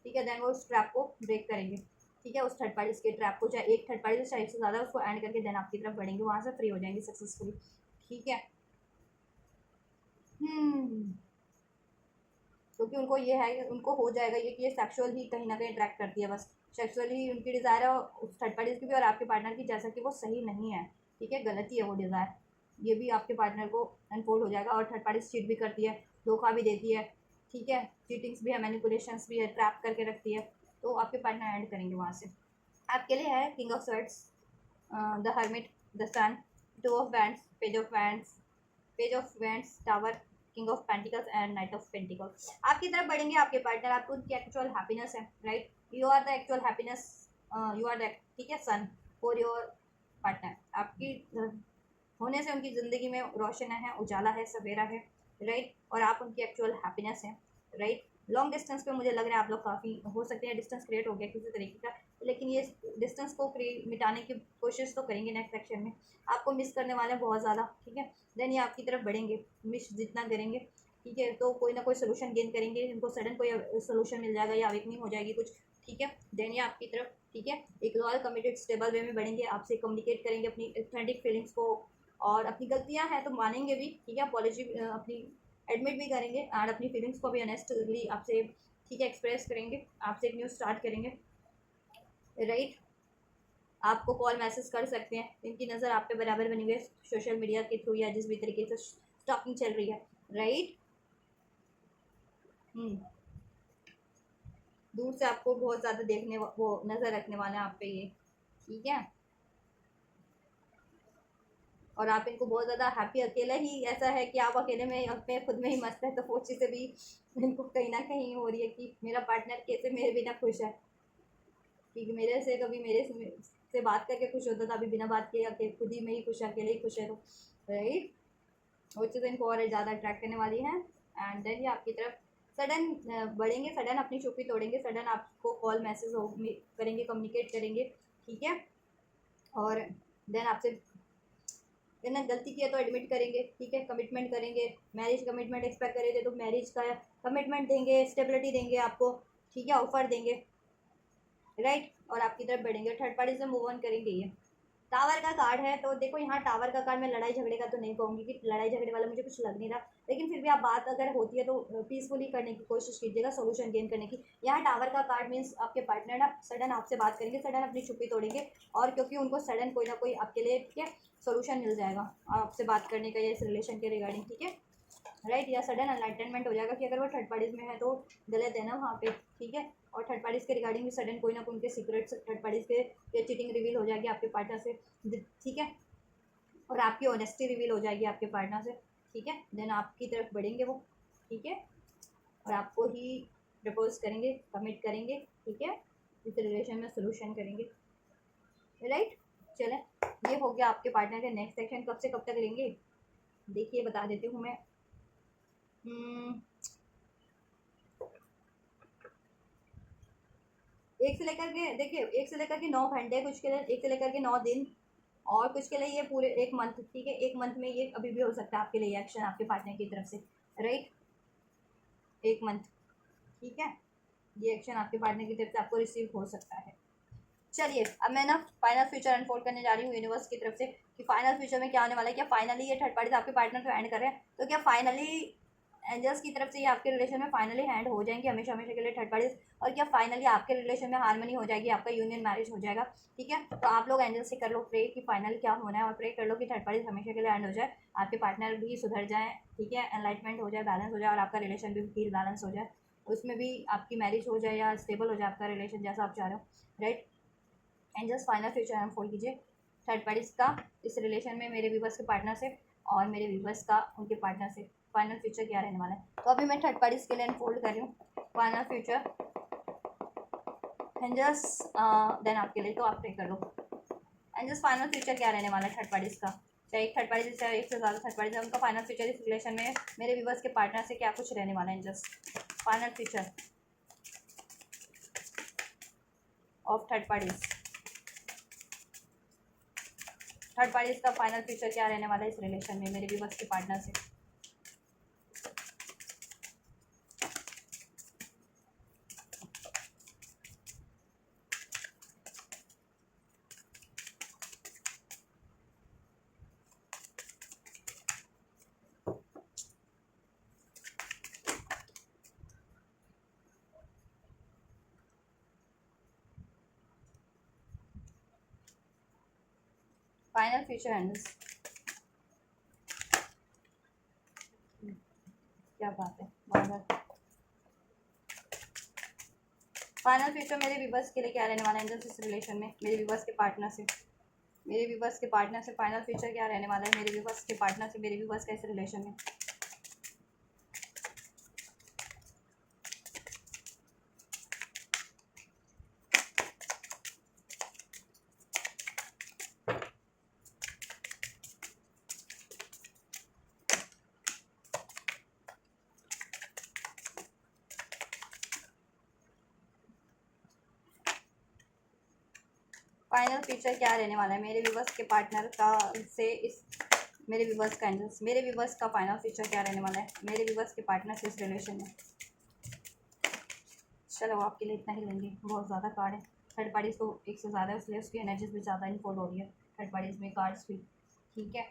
ठीक है, दैन वो उस ट्रैप को ब्रेक करेंगे, ठीक है, उस थर्ड पार्टी के ट्रैप को, चाहे एक थर्ड पार्टी से चाहे एक से ज़्यादा, उसको एंड करके देन आपकी तरफ बढ़ेंगे, वहाँ से फ्री हो जाएंगे सक्सेसफुली, ठीक है। क्योंकि उनको ये है कि उनको हो जाएगा ये कि ये सेक्सुअल ही कहीं ना कहीं अट्रैक्ट करती है, बस सेक्सुअली उनकी डिज़ायर है उस थर्ड पार्टी की भी और आपके पार्टनर की, जैसा कि वो सही नहीं है, ठीक है, गलती है वो डिज़ायर, ये भी आपके पार्टनर को अनफोल्ड हो जाएगा। और थर्ड पार्टी चीट भी करती है, धोखा भी देती है, ठीक है, चीटिंग्स भी है, मैनिपुलेशंस भी है, ट्रैप करके रखती है, तो आपके पार्टनर एंड करेंगे वहाँ से। आपके लिए है king of swords, the hermit, the sun, two of wands, page of wands, tower, king of pentacles and knight of pentacles. आपकी तरफ बढ़ेंगे आपके पार्टनर, आपको उनकी एक्चुअल हैप्पीनेस है, right, you are the actual happiness, you are the, ठीक है, सन for your partner, आपकी होने से उनकी ज़िंदगी में रोशन है, उजाला है, सवेरा है, राइट, और आप उनकी एक्चुअल हैप्पीनेस हैं, राइट। लॉन्ग डिस्टेंस पे मुझे लग रहा है आप लोग काफ़ी हो सकते हैं, डिस्टेंस क्रिएट हो गया किसी तरीके का, लेकिन ये डिस्टेंस को मिटाने की कोशिश तो करेंगे नेक्स्ट सेक्शन में, आपको मिस करने वाले हैं बहुत ज़्यादा, ठीक है, देन ये आपकी तरफ बढ़ेंगे, मिस जितना करेंगे, ठीक है, तो कोई ना कोई सोल्यूशन गेन करेंगे, इनको सडन कोई सोल्यूशन मिल जाएगा या अवेकनिंग हो जाएगी कुछ, ठीक है, देन ये आपकी तरफ, ठीक है, एक लॉयल कमिटेड स्टेबल वे में बढ़ेंगे, आपसे कम्युनिकेट करेंगे अपनी ऑथेंटिक फीलिंग्स को, और अपनी गलतियां हैं तो मानेंगे भी, ठीक है, अपॉलॉजी अपनी एडमिट भी करेंगे, एंड अपनी फीलिंग्स को भी ऑनेस्टली आपसे, ठीक है, एक्सप्रेस करेंगे, आपसे एक न्यूज़ स्टार्ट करेंगे, राइट। आपको कॉल मैसेज कर सकते हैं, इनकी नज़र आप पे बराबर बनी हुई है सोशल मीडिया के थ्रू या जिस भी तरीके से स्टॉकिंग चल रही है, राइट। दूर से आपको बहुत ज़्यादा देखने वो नज़र रखने वाले हैं आप पे ये, ठीक है, और आप इनको बहुत ज़्यादा हैप्पी, अकेले ही ऐसा है कि आप अकेले में अपने खुद में ही मस्त है, तो वो चीज़ें भी इनको कहीं ना कहीं हो रही है कि मेरा पार्टनर कैसे मेरे बिना खुश है, कि मेरे से कभी से बात करके खुश होता था, अभी बिना बात किए खुद ही में ही खुश है, अकेले ही खुश है, तो राइट, वो चीज़ें इनको और ज़्यादा अट्रैक्ट करने वाली हैं, एंड देन ये आपकी तरफ सडन बढ़ेंगे, सडन अपनी चुप्पी तोड़ेंगे, सडन आपको कॉल मैसेज हो करेंगे, कम्युनिकेट करेंगे, ठीक है, और देन आपसे इन्हें गलती की है तो एडमिट करेंगे, ठीक है, कमिटमेंट करेंगे, मैरिज कमिटमेंट एक्सपेक्ट करेंगे तो मैरिज का कमिटमेंट देंगे, स्टेबिलिटी देंगे आपको, ठीक है, ऑफर देंगे, राइट, और आपकी तरफ बढ़ेंगे, थर्ड पार्टी से मूव ऑन करेंगे। ये टावर का कार्ड है, तो देखो यहाँ टावर का कार्ड, मैं लड़ाई झगड़े का तो नहीं कहूँगी कि लड़ाई झगड़े वाला मुझे कुछ लग नहीं रहा, लेकिन फिर भी आप बात अगर होती है तो पीसफुली करने की कोशिश कीजिएगा, सोल्यूशन गेन करने की। यहाँ टावर का कार्ड मीन्स आपके पार्टनर ना सडन आपसे बात करेंगे, सडन अपनी चुप्पी तोड़ेंगे, और क्योंकि उनको सडन कोई ना कोई आपके लिए, ठीक है, सोल्यूशन मिल जाएगा आपसे बात करने का, या इस रिलेशन के रिगार्डिंग, ठीक है, राइट, या सडन अनलाइटनमेंट हो जाएगा कि अगर वो थर्ड पार्टीज में है तो गलत है ना वहाँ पे, ठीक है, और थर्ड पार्टीज के रिगार्डिंग भी सडन कोई ना कोई उनके सीक्रेट्स थर्ड पार्टीज के, या चीटिंग रिवील हो जाएगी आपके पार्टनर से, ठीक है, और आपकी ऑनेस्टी रिवील हो जाएगी आपके पार्टनर से, ठीक है, देन आपकी तरफ बढ़ेंगे वो, ठीक है, और आपको ही प्रपोज करेंगे, कमिट करेंगे, ठीक है, इस रिलेशन में सोल्यूशन करेंगे, राइट। चलें, ये हो गया आपके पार्टनर के नेक्स्ट सेक्शन, कब से कब तक लेंगे देखिए बता देती हूँ मैं। एक से लेकर के देखिए, 1 से लेकर के 9 घंटे, कुछ के लिए 1 से लेकर के 9 दिन, और कुछ के लिए ये पूरे 1 मंथ, ठीक है, 1 मंथ में ये अभी भी हो सकता है आपके लिए एक्शन आपके पार्टनर की तरफ से, राइट, 1 मंथ, ठीक है, ये एक्शन आपके पार्टनर की तरफ से आपको रिसीव हो सकता है। चलिए अब मैं ना फाइनल फ्यूचर अनफोल्ड करने जा रही हूँ यूनिवर्स की तरफ से, कि फाइनल फ्यूचर में क्या होने वाला है, क्या फाइनली ये थर्ड पार्टी आपके पार्टनर को एंड कर रहे हैं, तो क्या फाइनली एंजल्स की तरफ से ये आपके रिलेशन में फाइनली हैंड हो जाएंगे हमेशा हमेशा के लिए थर्ड पार्टीज, और क्या फाइनली आपके रिलेशन में हार्मनी हो जाएगी, आपका यूनियन मैरिज हो जाएगा, ठीक है, तो आप लोग एंजल से कर लो प्रे कि फाइनल क्या होना है, और प्रे कर लो कि थर्ड पार्टीज हमेशा के लिए एंड हो जाए, आपके पार्टनर भी सुधर जाए, ठीक है, एनलाइटमेंट हो जाए, बैलेंस हो जाए, और आपका रिलेशन भी फील बैलेंस हो जाए, उसमें भी आपकी मैरिज हो जाए या स्टेबल हो जाए आपका रिलेशन जैसा आप चाह रहे हो, right. Angels final future unfold कीजिए थर्ड पार्टीज का इस रिलेशन में, मेरे व्यूवर्स के पार्टनर से, और मेरे व्यूवर्स का उनके पार्टनर से फाइनल फ्यूचर क्या रहने वाला है। तो अभी मैं थर्ड पार्टीज के लिए अनफोल्ड कर रही हूँ फाइनल फ्यूचर एंजल्स, देन आपके लिए, तो आप प्रे कर लो एंजल्स फाइनल फ्यूचर क्या रहने वाला है थर्ड पार्टीज का, चाहे एक थर्ड पार्टी से, चाहे एक से ज़्यादा थर्ड पार्टी है, उनका फाइनल फ्यूचर इस रिलेशन में मेरे व्यूवर्स के पार्टनर से क्या कुछ रहने वाला है। Angels final future of third parties, third parties का फाइनल फ्यूचर क्या रहने वाला है इस रिलेशन में मेरे व्यूवर्स के पार्टनर से। फाइनल फ्यूचर एंजल्स, क्या बात है, बहुत फाइनल फ्यूचर मेरे व्यूवर्स के लिए क्या रहने वाला है एंजल्स इस रिलेशन में मेरे व्यूवर्स के पार्टनर से, मेरे व्यूवर्स के पार्टनर से फाइनल फ्यूचर क्या रहने वाला है मेरे व्यूवर्स के पार्टनर से, मेरे व्यूवर्स का इस रिलेशन में। फाइनल फ्यूचर क्या रहने वाला है मेरे व्यूवर्स के पार्टनर का से इस, मेरे व्यूवर्स का एंजल्स, मेरे व्यूवर्स का फाइनल फ्यूचर क्या रहने वाला है मेरे व्यूवर्स के पार्टनर से इस रिलेशन में। चलो आपके लिए इतना ही लेंगे, बहुत ज़्यादा कार्ड है, थर्ड पार्टीज को एक से ज़्यादा है, इसलिए उसकी एनर्जीज भी ज़्यादा इन्फॉल्व हो रही है थर्ड पार्टीज में कार्ड्स भी, ठीक है,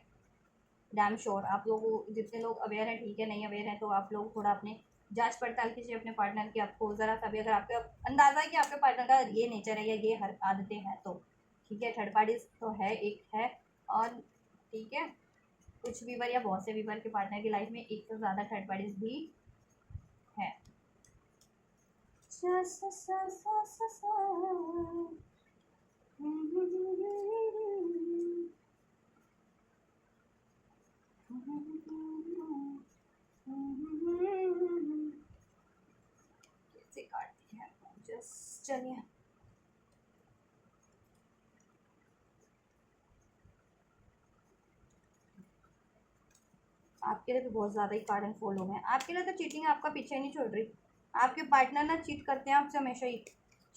डैम श्योर आप लोग जितने लोग अवेयर हैं, ठीक है, नहीं अवेयर हैं तो आप लोग थोड़ा अपने जांच पड़ताल कीजिए अपने पार्टनर की, आपको ज़रा सा भी अगर आपको अंदाज़ा है कि आपके पार्टनर का ये नेचर है या ये हर आदतें हैं तो, ठीक है, थर्ड पार्टीज तो है, एक है, और ठीक है, कुछ वीवर या बहुत से वीवर के पार्टनर की लाइफ में एक से ज़्यादा थर्ड पार्टीज भी है। कैसे काटती है जस्ट, चलिए आपके लिए तो बहुत ज़्यादा ही कार्ड एंड फॉल हो गए हैं, आपके लिए तो चीटिंग आपका पीछे नहीं छोड़ रही, आपके पार्टनर ना चीट करते हैं आपसे हमेशा ही,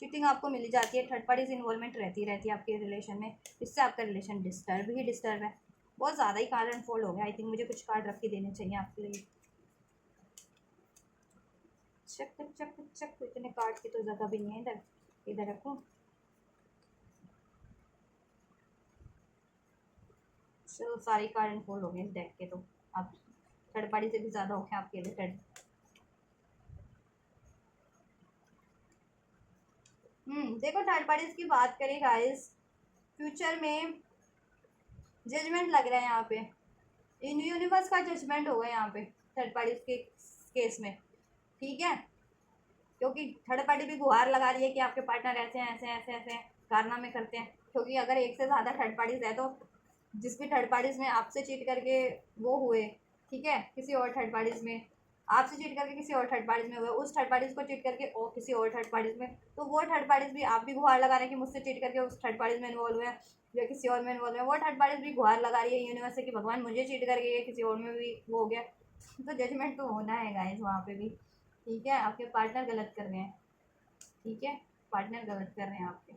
चीटिंग आपको मिली जाती है, थर्ड पार्टीज इन्वॉल्वमेंट रहती रहती है आपके रिलेशन में, इससे आपका रिलेशन डिस्टर्ब ही डिस्टर्ब है, बहुत ज़्यादा ही कार्ड एंड फॉल हो गया। आई थिंक मुझे कुछ कार्ड रख के देने चाहिए आपके लिए। चक चक चक चक, इतने कार्ड की तो जगह भी नहीं है इधर, इधर रखूँ, चलो सारी कार्ड फुल हो गए इस डेक के, तो आप थर्ड पार्टी से भी ज़्यादा हो गए आपके लिए थर्ड। देखो थर्ड पार्टीज की बात करें गाइस, फ्यूचर में जजमेंट लग रहा है यहाँ पे, इन यूनिवर्स का जजमेंट होगा यहाँ पे थर्ड पार्टीज के केस में, ठीक है। क्योंकि थर्ड पार्टी भी गुहार लगा रही है कि आपके पार्टनर ऐसे हैं ऐसे ऐसे ऐसे कारनामे करते हैं। क्योंकि अगर एक से ज़्यादा थर्ड पार्टीज है तो जिस भी थर्ड पार्टीज में आपसे चीट करके वो हुए, ठीक है, किसी और थर्ड पार्टीज में आपसे चीट करके किसी और थर्ड पार्टीज में हुए, उस थर्ड पार्टीज को चीट करके और किसी और थर्ड पार्टीज में, तो वो थर्ड पार्टीज भी आप भी गुहार लगा रहे हैं कि मुझसे चीट करके उस थर्ड पार्टीज में इन्वॉल्व है या किसी और में इन्वॉल्व है। वो थर्ड पार्टीज भी गुहार लगा रही है यूनिवर्स से कि भगवान मुझे चीट करके किसी और में भी वो हो गया। तो जजमेंट तो होना है गाइस वहाँ पे भी, ठीक है। आपके पार्टनर गलत कर रहे हैं, ठीक है, पार्टनर गलत कर रहे हैं आपके,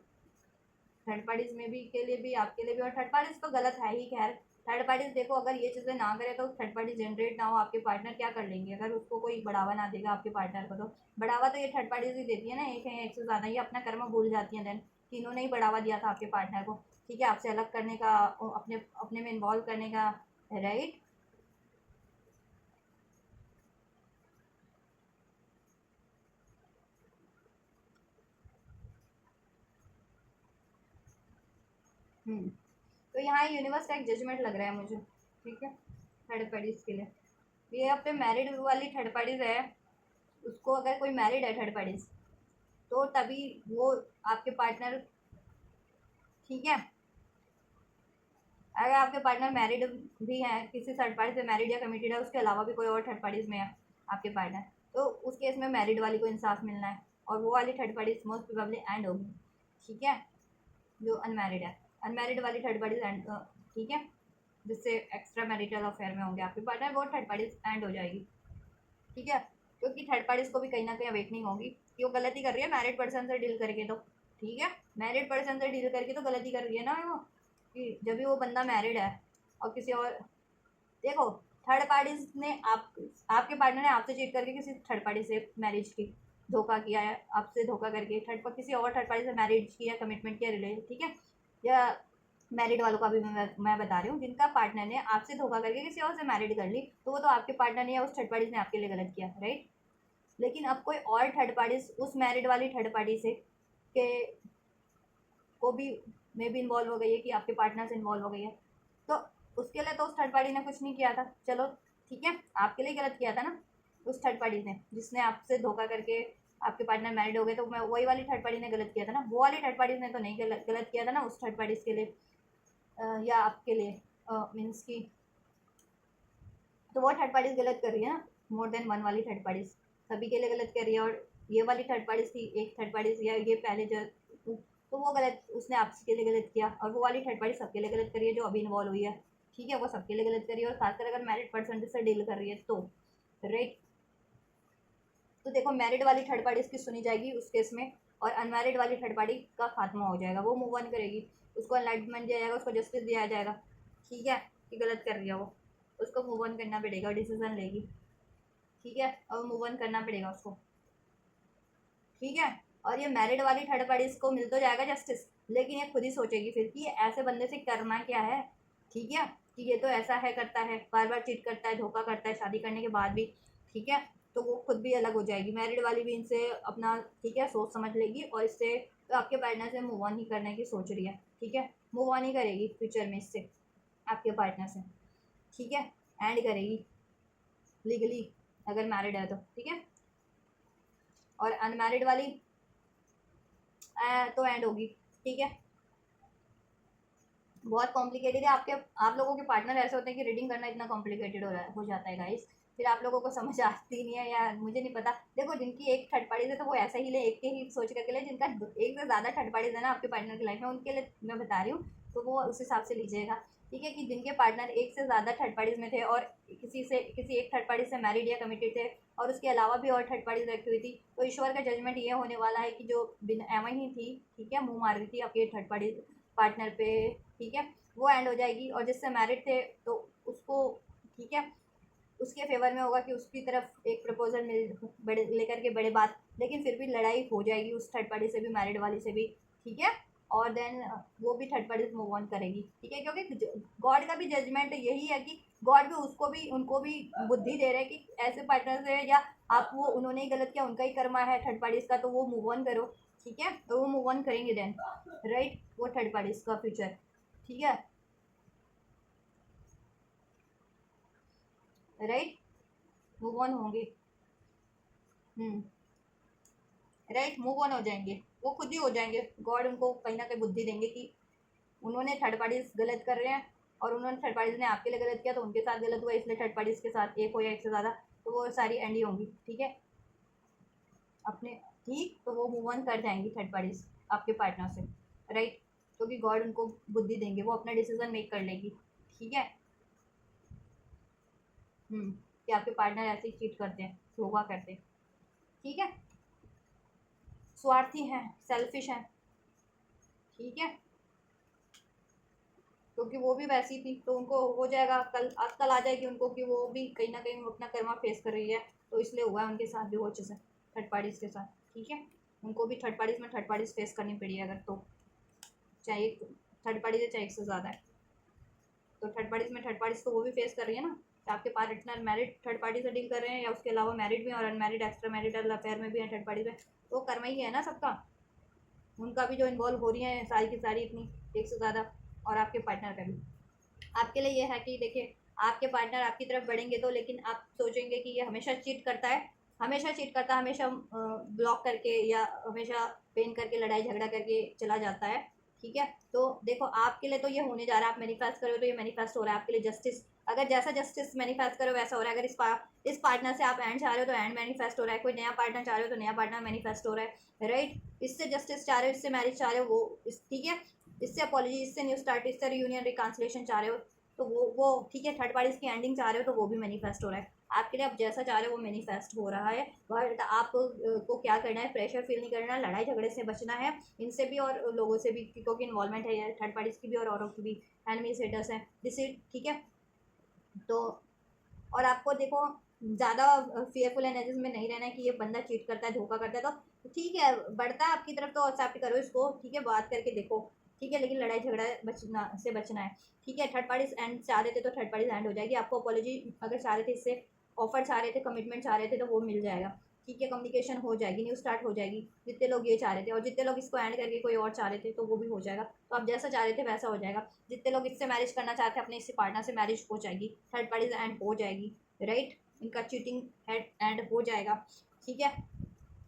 थर्ड पार्टीज में भी के लिए भी आपके लिए भी। और थर्ड पार्टीज तो गलत है ही, खैर थर्ड पार्टीज देखो अगर ये चीज़ें ना करे तो थर्ड पार्टी जनरेट ना हो, आपके पार्टनर क्या कर लेंगे अगर उसको कोई बढ़ावा ना देगा आपके पार्टनर को। तो बढ़ावा तो ये थर्ड पार्टीज ही देती है ना, एक है एक से ज़्यादा, ये अपना कर्म भूल जाती हैं देन कि इन्होंने ही बढ़ावा दिया था आपके पार्टनर को, ठीक है, आपसे अलग करने का, अपने अपने में इन्वॉल्व करने का, राइट। तो यहाँ यूनिवर्स का एक जजमेंट लग रहा है मुझे, ठीक है, थर्ड पार्टीज के लिए। ये अपने मैरिड वाली थर्ड पार्टीज है, उसको अगर कोई मैरिड है थर्ड पार्टीज तो तभी वो आपके पार्टनर, ठीक है, अगर आपके पार्टनर मैरिड भी हैं, किसी थर्ड पार्टी से मैरिड या कमिटेड है, उसके अलावा भी कोई और थर्ड पार्टीज में है आपके पार्टनर, तो उस केस में मैरिड वाली को इंसाफ मिलना है और वो वाली third parties most probably and होगी, ठीक है, जो अनमैरिड है। अनमैरिड वाली थर्ड पार्टीज एंड, ठीक है, जिससे एक्स्ट्रा मैरिटल अफेयर में होंगे आपके पार्टनर, वो थर्ड पार्टीज एंड हो जाएगी, ठीक है। क्योंकि थर्ड पार्टीज को भी कहीं ना कहीं अवेकनिंग होगी कि वो गलती कर रही है मैरिड पर्सन से डील करके, तो ठीक है, मैरिड पर्सन से डील करके तो गलती कर रही है ना वो, कि जब भी वो बंदा मैरिड है और किसी और, देखो थर्ड पार्टीज ने आपके पार्टनर ने आपसे चीट करके किसी थर्ड पार्टी से मैरिज की, धोखा किया है आपसे, धोखा करके थर्ड पर किसी और थर्ड पार्टी से मैरिज किया, कमिटमेंट किया, रिलेशन, ठीक है, या मैरिड वालों का भी मैं बता रही हूँ जिनका पार्टनर ने आपसे धोखा करके किसी और से मैरिड कर ली, तो वो तो आपके पार्टनर ने या उस थर्ड पार्टी ने आपके लिए गलत किया, राइट। लेकिन अब कोई और थर्ड पार्टी उस मैरिड वाली थर्ड पार्टी से के को भी मे भी इन्वॉल्व हो गई है कि आपके पार्टनर से इन्वॉल्व हो गई है, तो उसके लिए तो उस थर्ड पार्टी ने कुछ नहीं किया था, चलो ठीक है, आपके लिए गलत किया था ना उस थर्ड पार्टी ने जिसने आपसे धोखा करके आपके पार्टनर मैरिड हो गए, तो मैं वही वाली थर्ड पार्टी ने गलत किया था ना, वो वाली थर्ड पार्टी ने तो नहीं गलत किया था ना उस थर्ड पार्टीज के लिए, या आपके लिए मीन्स की, तो वो थर्ड पार्टीज गलत कर रही है ना, मोर देन वन वाली थर्ड पार्टीज सभी के लिए गलत कर रही है। और ये वाली थर्ड पार्टीज थी एक थर्ड पार्टीज, या ये पहले जो, तो वो गलत, उसने आपके लिए गलत किया, और वो वाली थर्ड पार्टी सबके लिए गलत करी है जो अभी इन्वॉल्व हुई है, ठीक है, वो सबके लिए गलत करी है, और खासकर अगर मैरिड पर्सन से डील कर रही है तो, राइट। तो देखो मैरिड वाली थर्ड पार्टी इसकी सुनी जाएगी उस केस में, और अनमैरिड वाली थर्ड पार्टी का खात्मा हो जाएगा, वो मूव ऑन करेगी, उसको एनलाइटमेंट दिया जाएगा, उसको जस्टिस दिया जाएगा, ठीक है, कि गलत कर रही है वो, उसको मूव ऑन करना पड़ेगा, डिसीजन लेगी, ठीक है, और मूव ऑन करना पड़ेगा उसको, ठीक है। और ये मैरिड वाली थर्ड पार्टी को मिल तो जाएगा जस्टिस, लेकिन ये खुद ही सोचेगी फिर कि ये ऐसे बंदे से करना क्या है, ठीक है, कि ये तो ऐसा है, करता है, बार बार चीट करता है, धोखा करता है शादी करने के बाद भी, ठीक है, तो वो खुद भी अलग हो जाएगी, मैरिड वाली भी इनसे अपना, ठीक है, सोच समझ लेगी, और इससे तो आपके पार्टनर से मूव ऑन ही करने की सोच रही है, ठीक है, मूव ऑन ही करेगी फ्यूचर में इससे आपके पार्टनर से, ठीक है, एंड करेगी लीगली अगर मैरिड है तो, ठीक है। और अनमैरिड वाली तो एंड होगी, ठीक है। बहुत कॉम्प्लिकेटेड है, आपके आप लोगों के पार्टनर ऐसे होते हैं कि रीडिंग करना इतना कॉम्प्लिकेटेड हो जाता है गाइस, फिर आप लोगों को समझ आती नहीं है, या मुझे नहीं पता। देखो जिनकी एक थर्ड पार्टीज है तो वो ऐसा ही ले, एक के ही सोच करके ले, जिनका एक से ज़्यादा थर्ड पार्टीज है ना आपके पार्टनर की लाइफ में, उनके लिए मैं बता रही हूँ, तो वो उस हिसाब से लीजिएगा, ठीक है, कि जिनके पार्टनर एक से ज़्यादा थर्ड पार्टीज में थे और किसी एक थर्ड पार्टी से मैरिड या कमिटेड थे, और उसके अलावा भी और थर्ड पार्टीज रखी हुई थी, तो ईश्वर का जजमेंट ये होने वाला है कि जो बिन एवं ही थी, ठीक है, मुँह मार रही थी आपके थर्ड पार्टी पार्टनर पे, ठीक है, वो एंड हो जाएगी, और जिससे मैरिड थे तो उसको, ठीक है, उसके फेवर में होगा कि उसकी तरफ एक प्रपोजल मिल बड़े लेकर के बड़े बात, लेकिन फिर भी लड़ाई हो जाएगी उस थर्ड पार्टी से भी, मैरिड वाली से भी, ठीक है। और देन वो भी थर्ड पार्टी से मूव ऑन करेगी, ठीक है। क्योंकि गॉड का भी जजमेंट यही है कि गॉड भी उनको भी बुद्धि दे रहे हैं कि ऐसे पार्टनर से, या आप वो उन्होंने ही गलत किया, उनका ही कर्मा है थर्ड पार्टीज का, तो वो मूव ऑन करो, ठीक है। तो वो मूव ऑन करेंगे देन, राइट, वो थर्ड पार्टीज का फ्यूचर, ठीक है, राइट, मूव ऑन होंगे। राइट, मूव ऑन हो जाएंगे, वो खुद ही हो जाएंगे। गॉड उनको कहीं ना कहीं बुद्धि देंगे कि उन्होंने थर्ड पार्टीज गलत कर रहे हैं, और उन्होंने थर्ड पार्टीज ने आपके लिए गलत किया तो उनके साथ गलत हुआ, इसलिए थर्ड पार्टीज के साथ एक हो या एक से ज़्यादा, तो वो सारी एंड ही होंगी, ठीक है, अपने, ठीक, तो वो मूव ऑन कर जाएंगी थर्ड पार्टीज आपके पार्टनर से, राइट, क्योंकि गॉड उनको बुद्धि देंगे, वो अपना डिसीजन मेक कर लेगी, ठीक है। कि आपके पार्टनर ऐसे ही चीट करते हैं, धोखा करते हैं, ठीक है, स्वार्थी हैं, सेल्फिश हैं, ठीक है, क्योंकि वो भी वैसी थी, तो उनको हो जाएगा, कल अक्ल आ जाएगी उनको कि वो भी कहीं ना कहीं अपना कर्मा फेस कर रही है, तो इसलिए हुआ है उनके साथ भी वो चीज़ें थर्ड पार्टीज़ के साथ, ठीक है। उनको भी थर्ड पार्टीज़ में थर्ड पार्टीज़ फेस करनी पड़ी है, अगर तो चाहे थर्ड पार्टीज है चाहे एक से ज़्यादा है, तो थर्ड पार्टीज में थर्ड पार्टीज तो वो भी फेस कर रही है ना, कि आपके पार्टनर मैरिड थर्ड पार्टी से डील कर रहे हैं, या उसके अलावा मैरिड भी और अनमैरिड एक्स्ट्रा मैरिटल अफेयर में भी है थर्ड पार्टी में, तो कर्मा ही है ना सबका, उनका भी जो इन्वॉल्व हो रही है सारी की सारी इतनी, एक से ज़्यादा, और आपके पार्टनर का भी। आपके लिए ये है कि देखिए, आपके पार्टनर आपकी तरफ बढ़ेंगे तो, लेकिन आप सोचेंगे कि ये हमेशा चीट करता है, हमेशा चीट करता है, हमेशा ब्लॉक करके या हमेशा पेन करके लड़ाई झगड़ा करके चला जाता है, ठीक है। तो देखो, आपके लिए तो ये होने जा रहा है, आप मैनिफेस्ट करो तो ये मैनिफेस्ट हो रहा है आपके लिए, जस्टिस, अगर जैसा जस्टिस मैनिफेस्ट करो वैसा हो रहा है। अगर इस पार्टनर से आप एंड चाह रहे हो तो एंड मैनिफेस्ट हो रहा है, कोई नया पार्टनर चाह रहे हो तो नया पार्टनर मैनिफेस्ट हो रहा है, राइट। इससे जस्टिस चाह रहे हो, इससे मैरिज चाह रहे हो, वो ठीक है, इससे अपॉलॉजी, इससे न्यू स्टार्ट, इससे रियूनियन रिकांसिलेशन चाह रहे हो, तो वो ठीक है, थर्ड पार्टीज की एंडिंग चाह रहे हो तो वो भी मैनिफेस्ट हो रहा है आपके लिए, आप जैसा चाह रहे हो वो मैनिफेस्ट हो रहा है। बट आप को क्या करना है, प्रेशर फील नहीं करना, लड़ाई झगड़े से बचना है, इनसे भी और लोगों से भी, क्योंकि इन्वॉल्वमेंट है थर्ड पार्टीज की भी और औरों की भी, एनिमीज हेटर्स हैं, जिससे, ठीक है। तो और आपको देखो, ज़्यादा फियरफुल एनर्जीज में नहीं रहना है कि ये बंदा चीट करता है, धोखा करता है, तो ठीक है, बढ़ता है आपकी तरफ तो एक्सेप्ट करो इसको, ठीक है, बात करके देखो, ठीक है, लेकिन लड़ाई झगड़ा बचना है, ठीक है। थर्ड पार्टीज एंड चाह रहे थे तो थर्ड पार्टीज एंड हो जाएगी, आपको अपॉलॉजी अगर चाह रहे थे, इससे ऑफर चाह रहे थे, कमिटमेंट चाह रहे थे, तो वो मिल जाएगा, ठीक है, कम्युनिकेशन हो जाएगी, न्यू स्टार्ट हो जाएगी, जितने लोग ये चाह रहे थे, और जितने लोग इसको एंड करके कोई और चाह रहे थे तो वो भी हो जाएगा, तो आप जैसा चाह रहे थे वैसा हो जाएगा। जितने लोग इससे मैरिज करना चाहते हैं, अपने इससे पार्टनर से मैरिज हो जाएगी, थर्ड पार्टीज एंड हो जाएगी, राइट, इनका चीटिंग एंड हो जाएगा, ठीक है,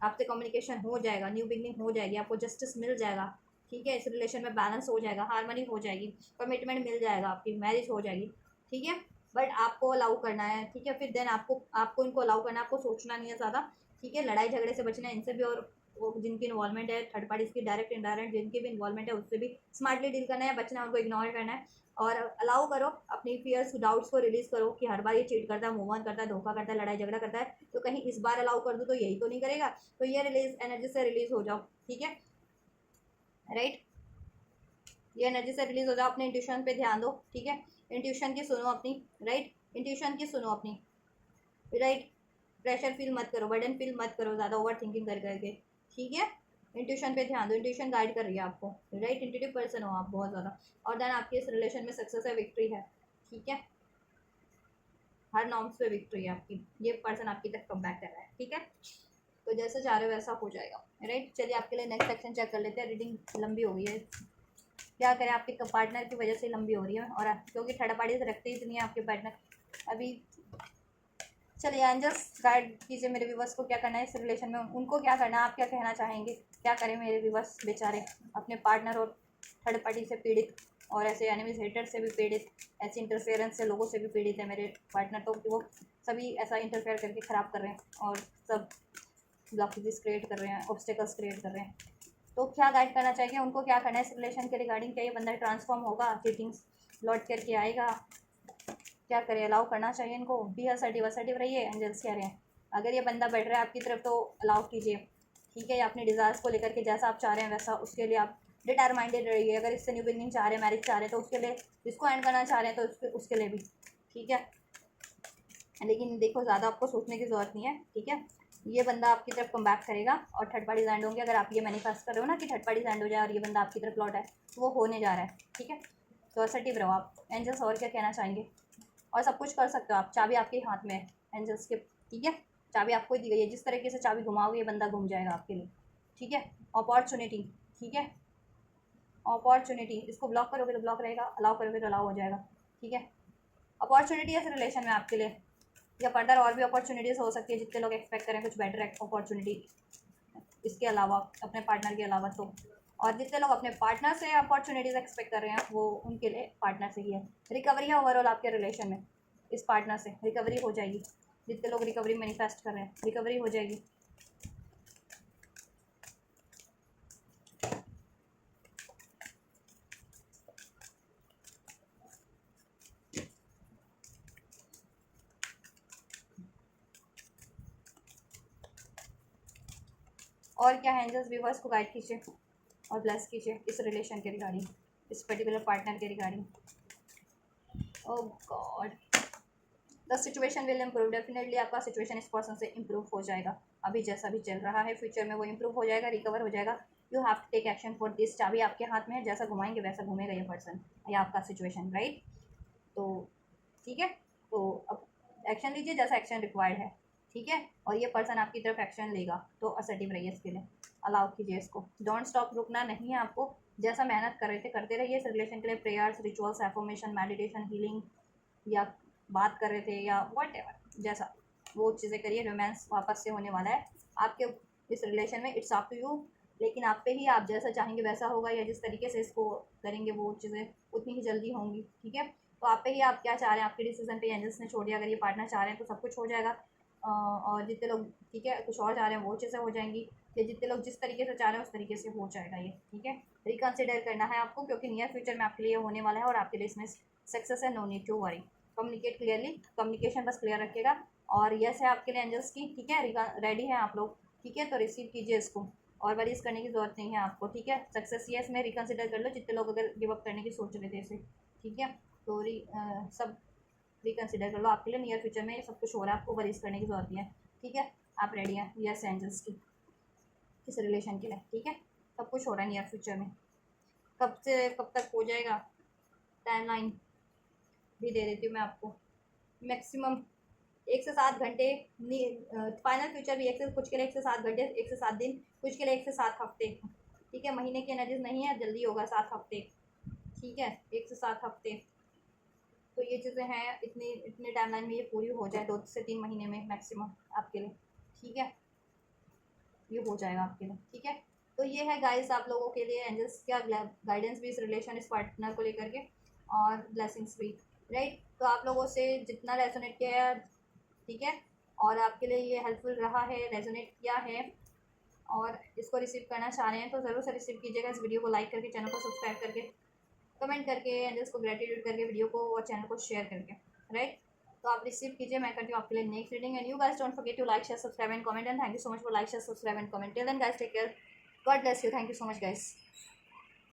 आपसे कम्युनिकेशन हो जाएगा, न्यू बिगनिंग हो जाएगी, आपको जस्टिस मिल जाएगा, ठीक है, इस रिलेशन में बैलेंस हो जाएगा, हार्मनी हो जाएगी, कमिटमेंट मिल जाएगा, आपकी मैरिज हो जाएगी, ठीक है। बट आपको अलाउ करना है, ठीक है, फिर देन आपको आपको इनको अलाउ करना है, आपको सोचना नहीं है ज़्यादा, ठीक है, लड़ाई झगड़े से बचना है इनसे भी, और वो जिनकी इन्वॉल्वमेंट है थर्ड पार्टीज की, डायरेक्ट इनडायरेक्ट जिनकी भी इन्वॉल्वमेंट है, उससे भी स्मार्टली डील करना है, बचना है, उनको इग्नोर करना है, और अलाउ करो अपनी फियर्स डाउट्स को रिलीज करो कि हर बार ये चीट करता है, मूव ऑन करता है, धोखा करता है, लड़ाई झगड़ा करता है, तो कहीं इस बार अलाउ कर दूँ तो यही तो नहीं करेगा, तो ये रिलीज एनर्जी से रिलीज हो जाओ, ठीक है, राइट, ये एनर्जी से रिलीज हो जाओ, अपने इंट्यूशन पे ध्यान दो, ठीक है, इंट्यूशन की सुनो अपनी, राइट, इंट्यूशन की सुनो अपनी, राइट, प्रेशर फील मत करो, बर्डन फील मत करो ज़्यादा ओवर थिंकिंग कर करके, ठीक है, इंट्यूशन पे ध्यान दो, इंट्यूशन गाइड कर रही है आपको, राइट, इंट्यूटिव पर्सन हो आप बहुत ज़्यादा, और देन आपकी इस रिलेशन में सक्सेस है, विक्ट्री है, ठीक है, हर नॉर्म्स पे विक्ट्री है आपकी, ये पर्सन आपकी तक कम बैक कर रहा है, ठीक है, तो जैसा चाह रहे हो वैसा हो जाएगा, राइट। चलिए आपके लिए नेक्स्ट सेक्शन चेक कर लेते हैं, रीडिंग लंबी हो गई है, क्या करें, आपके पार्टनर की वजह से लंबी हो रही है, और क्योंकि थर्ड पार्टी से रखते ही इतनी है आपके पार्टनर अभी। चलिए एंजल्स गाइड कीजिए मेरे व्यूवर्स को क्या करना है इस रिलेशन में, उनको क्या करना है, आप क्या कहना चाहेंगे, क्या करें मेरे व्यूवर्स बेचारे, अपने पार्टनर और थर्ड पार्टी से पीड़ित, और ऐसे एनिमीज हेटर से भी पीड़ित, ऐसे इंटरफेरेंस से लोगों से भी पीड़ित है मेरे पार्टनर, तो वो सभी ऐसा इंटरफेयर करके ख़राब कर रहे हैं, और सब ब्लॉकेजेस क्रिएट कर रहे हैं, ऑब्स्टेकल्स क्रिएट कर रहे हैं, तो क्या गाइड करना चाहिए, उनको क्या करना है इस रिलेशन के रिगार्डिंग, क्या ये बंदा ट्रांसफॉर्म होगा, चीटिंग्स लौट करके आएगा, क्या करें, अलाउ करना चाहिए इनको, बी असर्टिव रहिए, एंजल्स कह रहे हैं, अगर ये बंदा बढ़ रहा है आपकी तरफ तो अलाउ कीजिए, ठीक है, या अपने डिज़ायर्स को लेकर के जैसा आप चाह रहे हैं वैसा, उसके लिए आप डिटरमाइंडेड रहिए, अगर इससे न्यू बिगनिंग चाह रहे हैं, मैरिज चाह रहे हैं, तो उसके लिए, इसको एंड करना चाह रहे हैं तो उसके लिए भी, ठीक है, लेकिन देखो ज़्यादा आपको सोचने की ज़रूरत नहीं है, ठीक है, ये बंदा आपकी तरफ कम बैक करेगा और थर्ड पार्टीज एंड होंगे। अगर आप ये मैनिफेस्ट कर रहे हो ना कि थर्ड पार्टीज एंड हो जाए और ये बंदा आपकी तरफ लौट है, तो वो होने जा रहा है, ठीक है। तो असर्टिव रहो आप। एंजल्स और क्या कहना चाहेंगे? और सब कुछ कर सकते हो आप, चाबी आपके हाथ में है एंजल्स के, ठीक है। चाबी आपको ही दी गई है, जिस तरीके से चाबी घुमाओगे ये बंदा घूम जाएगा आपके लिए, ठीक है। अपॉर्चुनिटी, ठीक है, अपॉर्चुनिटी। इसको ब्लॉक करोगे तो ब्लॉक रहेगा, अलाउ करोगे तो अलाउ हो जाएगा, ठीक है। अपॉर्चुनिटी इस रिलेशन में आपके लिए, या फर्दर और भी अपॉर्चुनिटीज़ हो सकती है जितने लोग एक्सपेक्ट करें कुछ बेटर अपॉर्चुनिटी इसके अलावा, अपने पार्टनर के अलावा। तो और जितने लोग अपने पार्टनर से अपॉर्चुनिटीज़ एक्सपेक्ट कर रहे हैं वो उनके लिए पार्टनर से ही है। रिकवरी है ओवरऑल आपके रिलेशन में, इस पार्टनर से रिकवरी हो जाएगी। जितने लोग रिकवरी मैनिफेस्ट कर रहे हैं रिकवरी हो जाएगी। और क्या है एंजल्स व्यूवर्स को गाइड कीजिए और ब्लेस कीजिए इस रिलेशन के रिगार्डिंग, इस पर्टिकुलर पार्टनर के regarding. Oh God, the situation will improve. Definitely आपका सिचुएशन इस पर्सन से इम्प्रूव हो जाएगा। अभी जैसा भी चल रहा है फ्यूचर में वो इम्प्रूव हो जाएगा, रिकवर हो जाएगा। You have to take action for this. चाबी आपके हाथ में है, जैसा घुमाएंगे वैसा घूमेगा ये पर्सन या आपका सिचुएशन, राइट। तो ठीक है, तो अब एक्शन लीजिए जैसा एक्शन रिक्वायर्ड है, ठीक है। और ये पर्सन आपकी तरफ एक्शन लेगा, तो असर्टिव रहिए इसके लिए, अलाउ कीजिए इसको। डोंट स्टॉप, रुकना नहीं है आपको। जैसा मेहनत कर रहे थे करते रहिए इस रिलेशन के लिए। Prayers, rituals, affirmation, meditation, healing, या बात कर रहे थे या वट एवर, जैसा वो चीज़ें करिए। रोमांस वापस से होने वाला है आपके इस रिलेशन में। इट्स अप टू यू, लेकिन आप पे ही, आप जैसा चाहेंगे वैसा होगा, या जिस तरीके से इसको करेंगे वो चीज़ें उतनी ही जल्दी होंगी, ठीक है। तो आप पे ही, आप क्या चाह रहे हैं, आपके डिसीजन पे एंजल्स ने छोड़ दिया। अगर ये पार्टनर चाह रहे हैं तो सब कुछ हो जाएगा। और जितने लोग, ठीक है, कुछ और चाह रहे हैं वो चीज़ें हो जाएंगी। या जितने लोग जिस तरीके से चाह रहे हैं उस तरीके से हो जाएगा ये, ठीक है। रिकन्सिडर करना है आपको, क्योंकि नियर फ्यूचर में आपके लिए होने वाला है और आपके लिए इसमें सक्सेस है। No need to worry, communicate clearly, communication बस क्लियर रखिएगा। और यस है आपके लिए एंजल्स की, ठीक है। रेडी हैं आप लोग, ठीक है। तो रिसीव कीजिए इसको और वरीज करने की ज़रूरत नहीं है आपको, ठीक है। सक्सेस यस में रिकन्सिडर कर लो जितने लोग अगर गिव अप करने की सोच रहे थे इसे, ठीक है। तो सब रिकन्सिडर कर लो, आपके लिए नियर फ्यूचर में ये सब कुछ हो रहा है, आपको वरीज करने की ज़रूरत नहीं है, ठीक है। आप रेडी हैं यस एंजल्स की इस रिलेशन के लिए, ठीक है। सब कुछ हो रहा है नियर फ्यूचर में। कब से कब तक हो जाएगा टाइमलाइन भी दे देती हूँ मैं आपको। मैक्सिमम 1 से 7 घंटे, फाइनल फ्यूचर भी 1 से कुछ के लिए 1 से 7 घंटे, 1 से 7 दिन, कुछ के लिए 1 से 7 हफ्ते, ठीक है। महीने के एनर्जीज नहीं है, जल्दी होगा 7 हफ्ते, ठीक है। 1 से 7 हफ्ते, तो ये चीज़ें हैं। इतनी इतने टाइमलाइन में ये पूरी हो जाए, 2 से 3 महीने में मैक्सिमम आपके लिए, ठीक है। ये हो जाएगा आपके लिए, ठीक है। तो ये है गाइस आप लोगों के लिए एंजल्स क्या गाइडेंस भी इस रिलेशन, इस पार्टनर को लेकर के, और ब्लेसिंग्स भी, राइट। तो आप लोगों से जितना रेजोनेट किया है, ठीक है, और आपके लिए ये हेल्पफुल रहा है, रेजोनेट किया है और इसको रिसीव करना चाह रहे हैं तो ज़रूर से रिसीव कीजिएगा। इस वीडियो को लाइक करके, चैनल को सब्सक्राइब करके, कमेंट करके, एंजल्स को ग्रेटिट्यूड करके, वीडियो को और चैनल को शेयर करके, राइट। तो आप रिसीव कीजिए, मैं करती हूँ आपके लिए next reading. And you guys don't forget to like, share, subscribe and comment. And thank you so much for like, share, subscribe and comment. Till then guys take care, God bless you, thank you so much guys.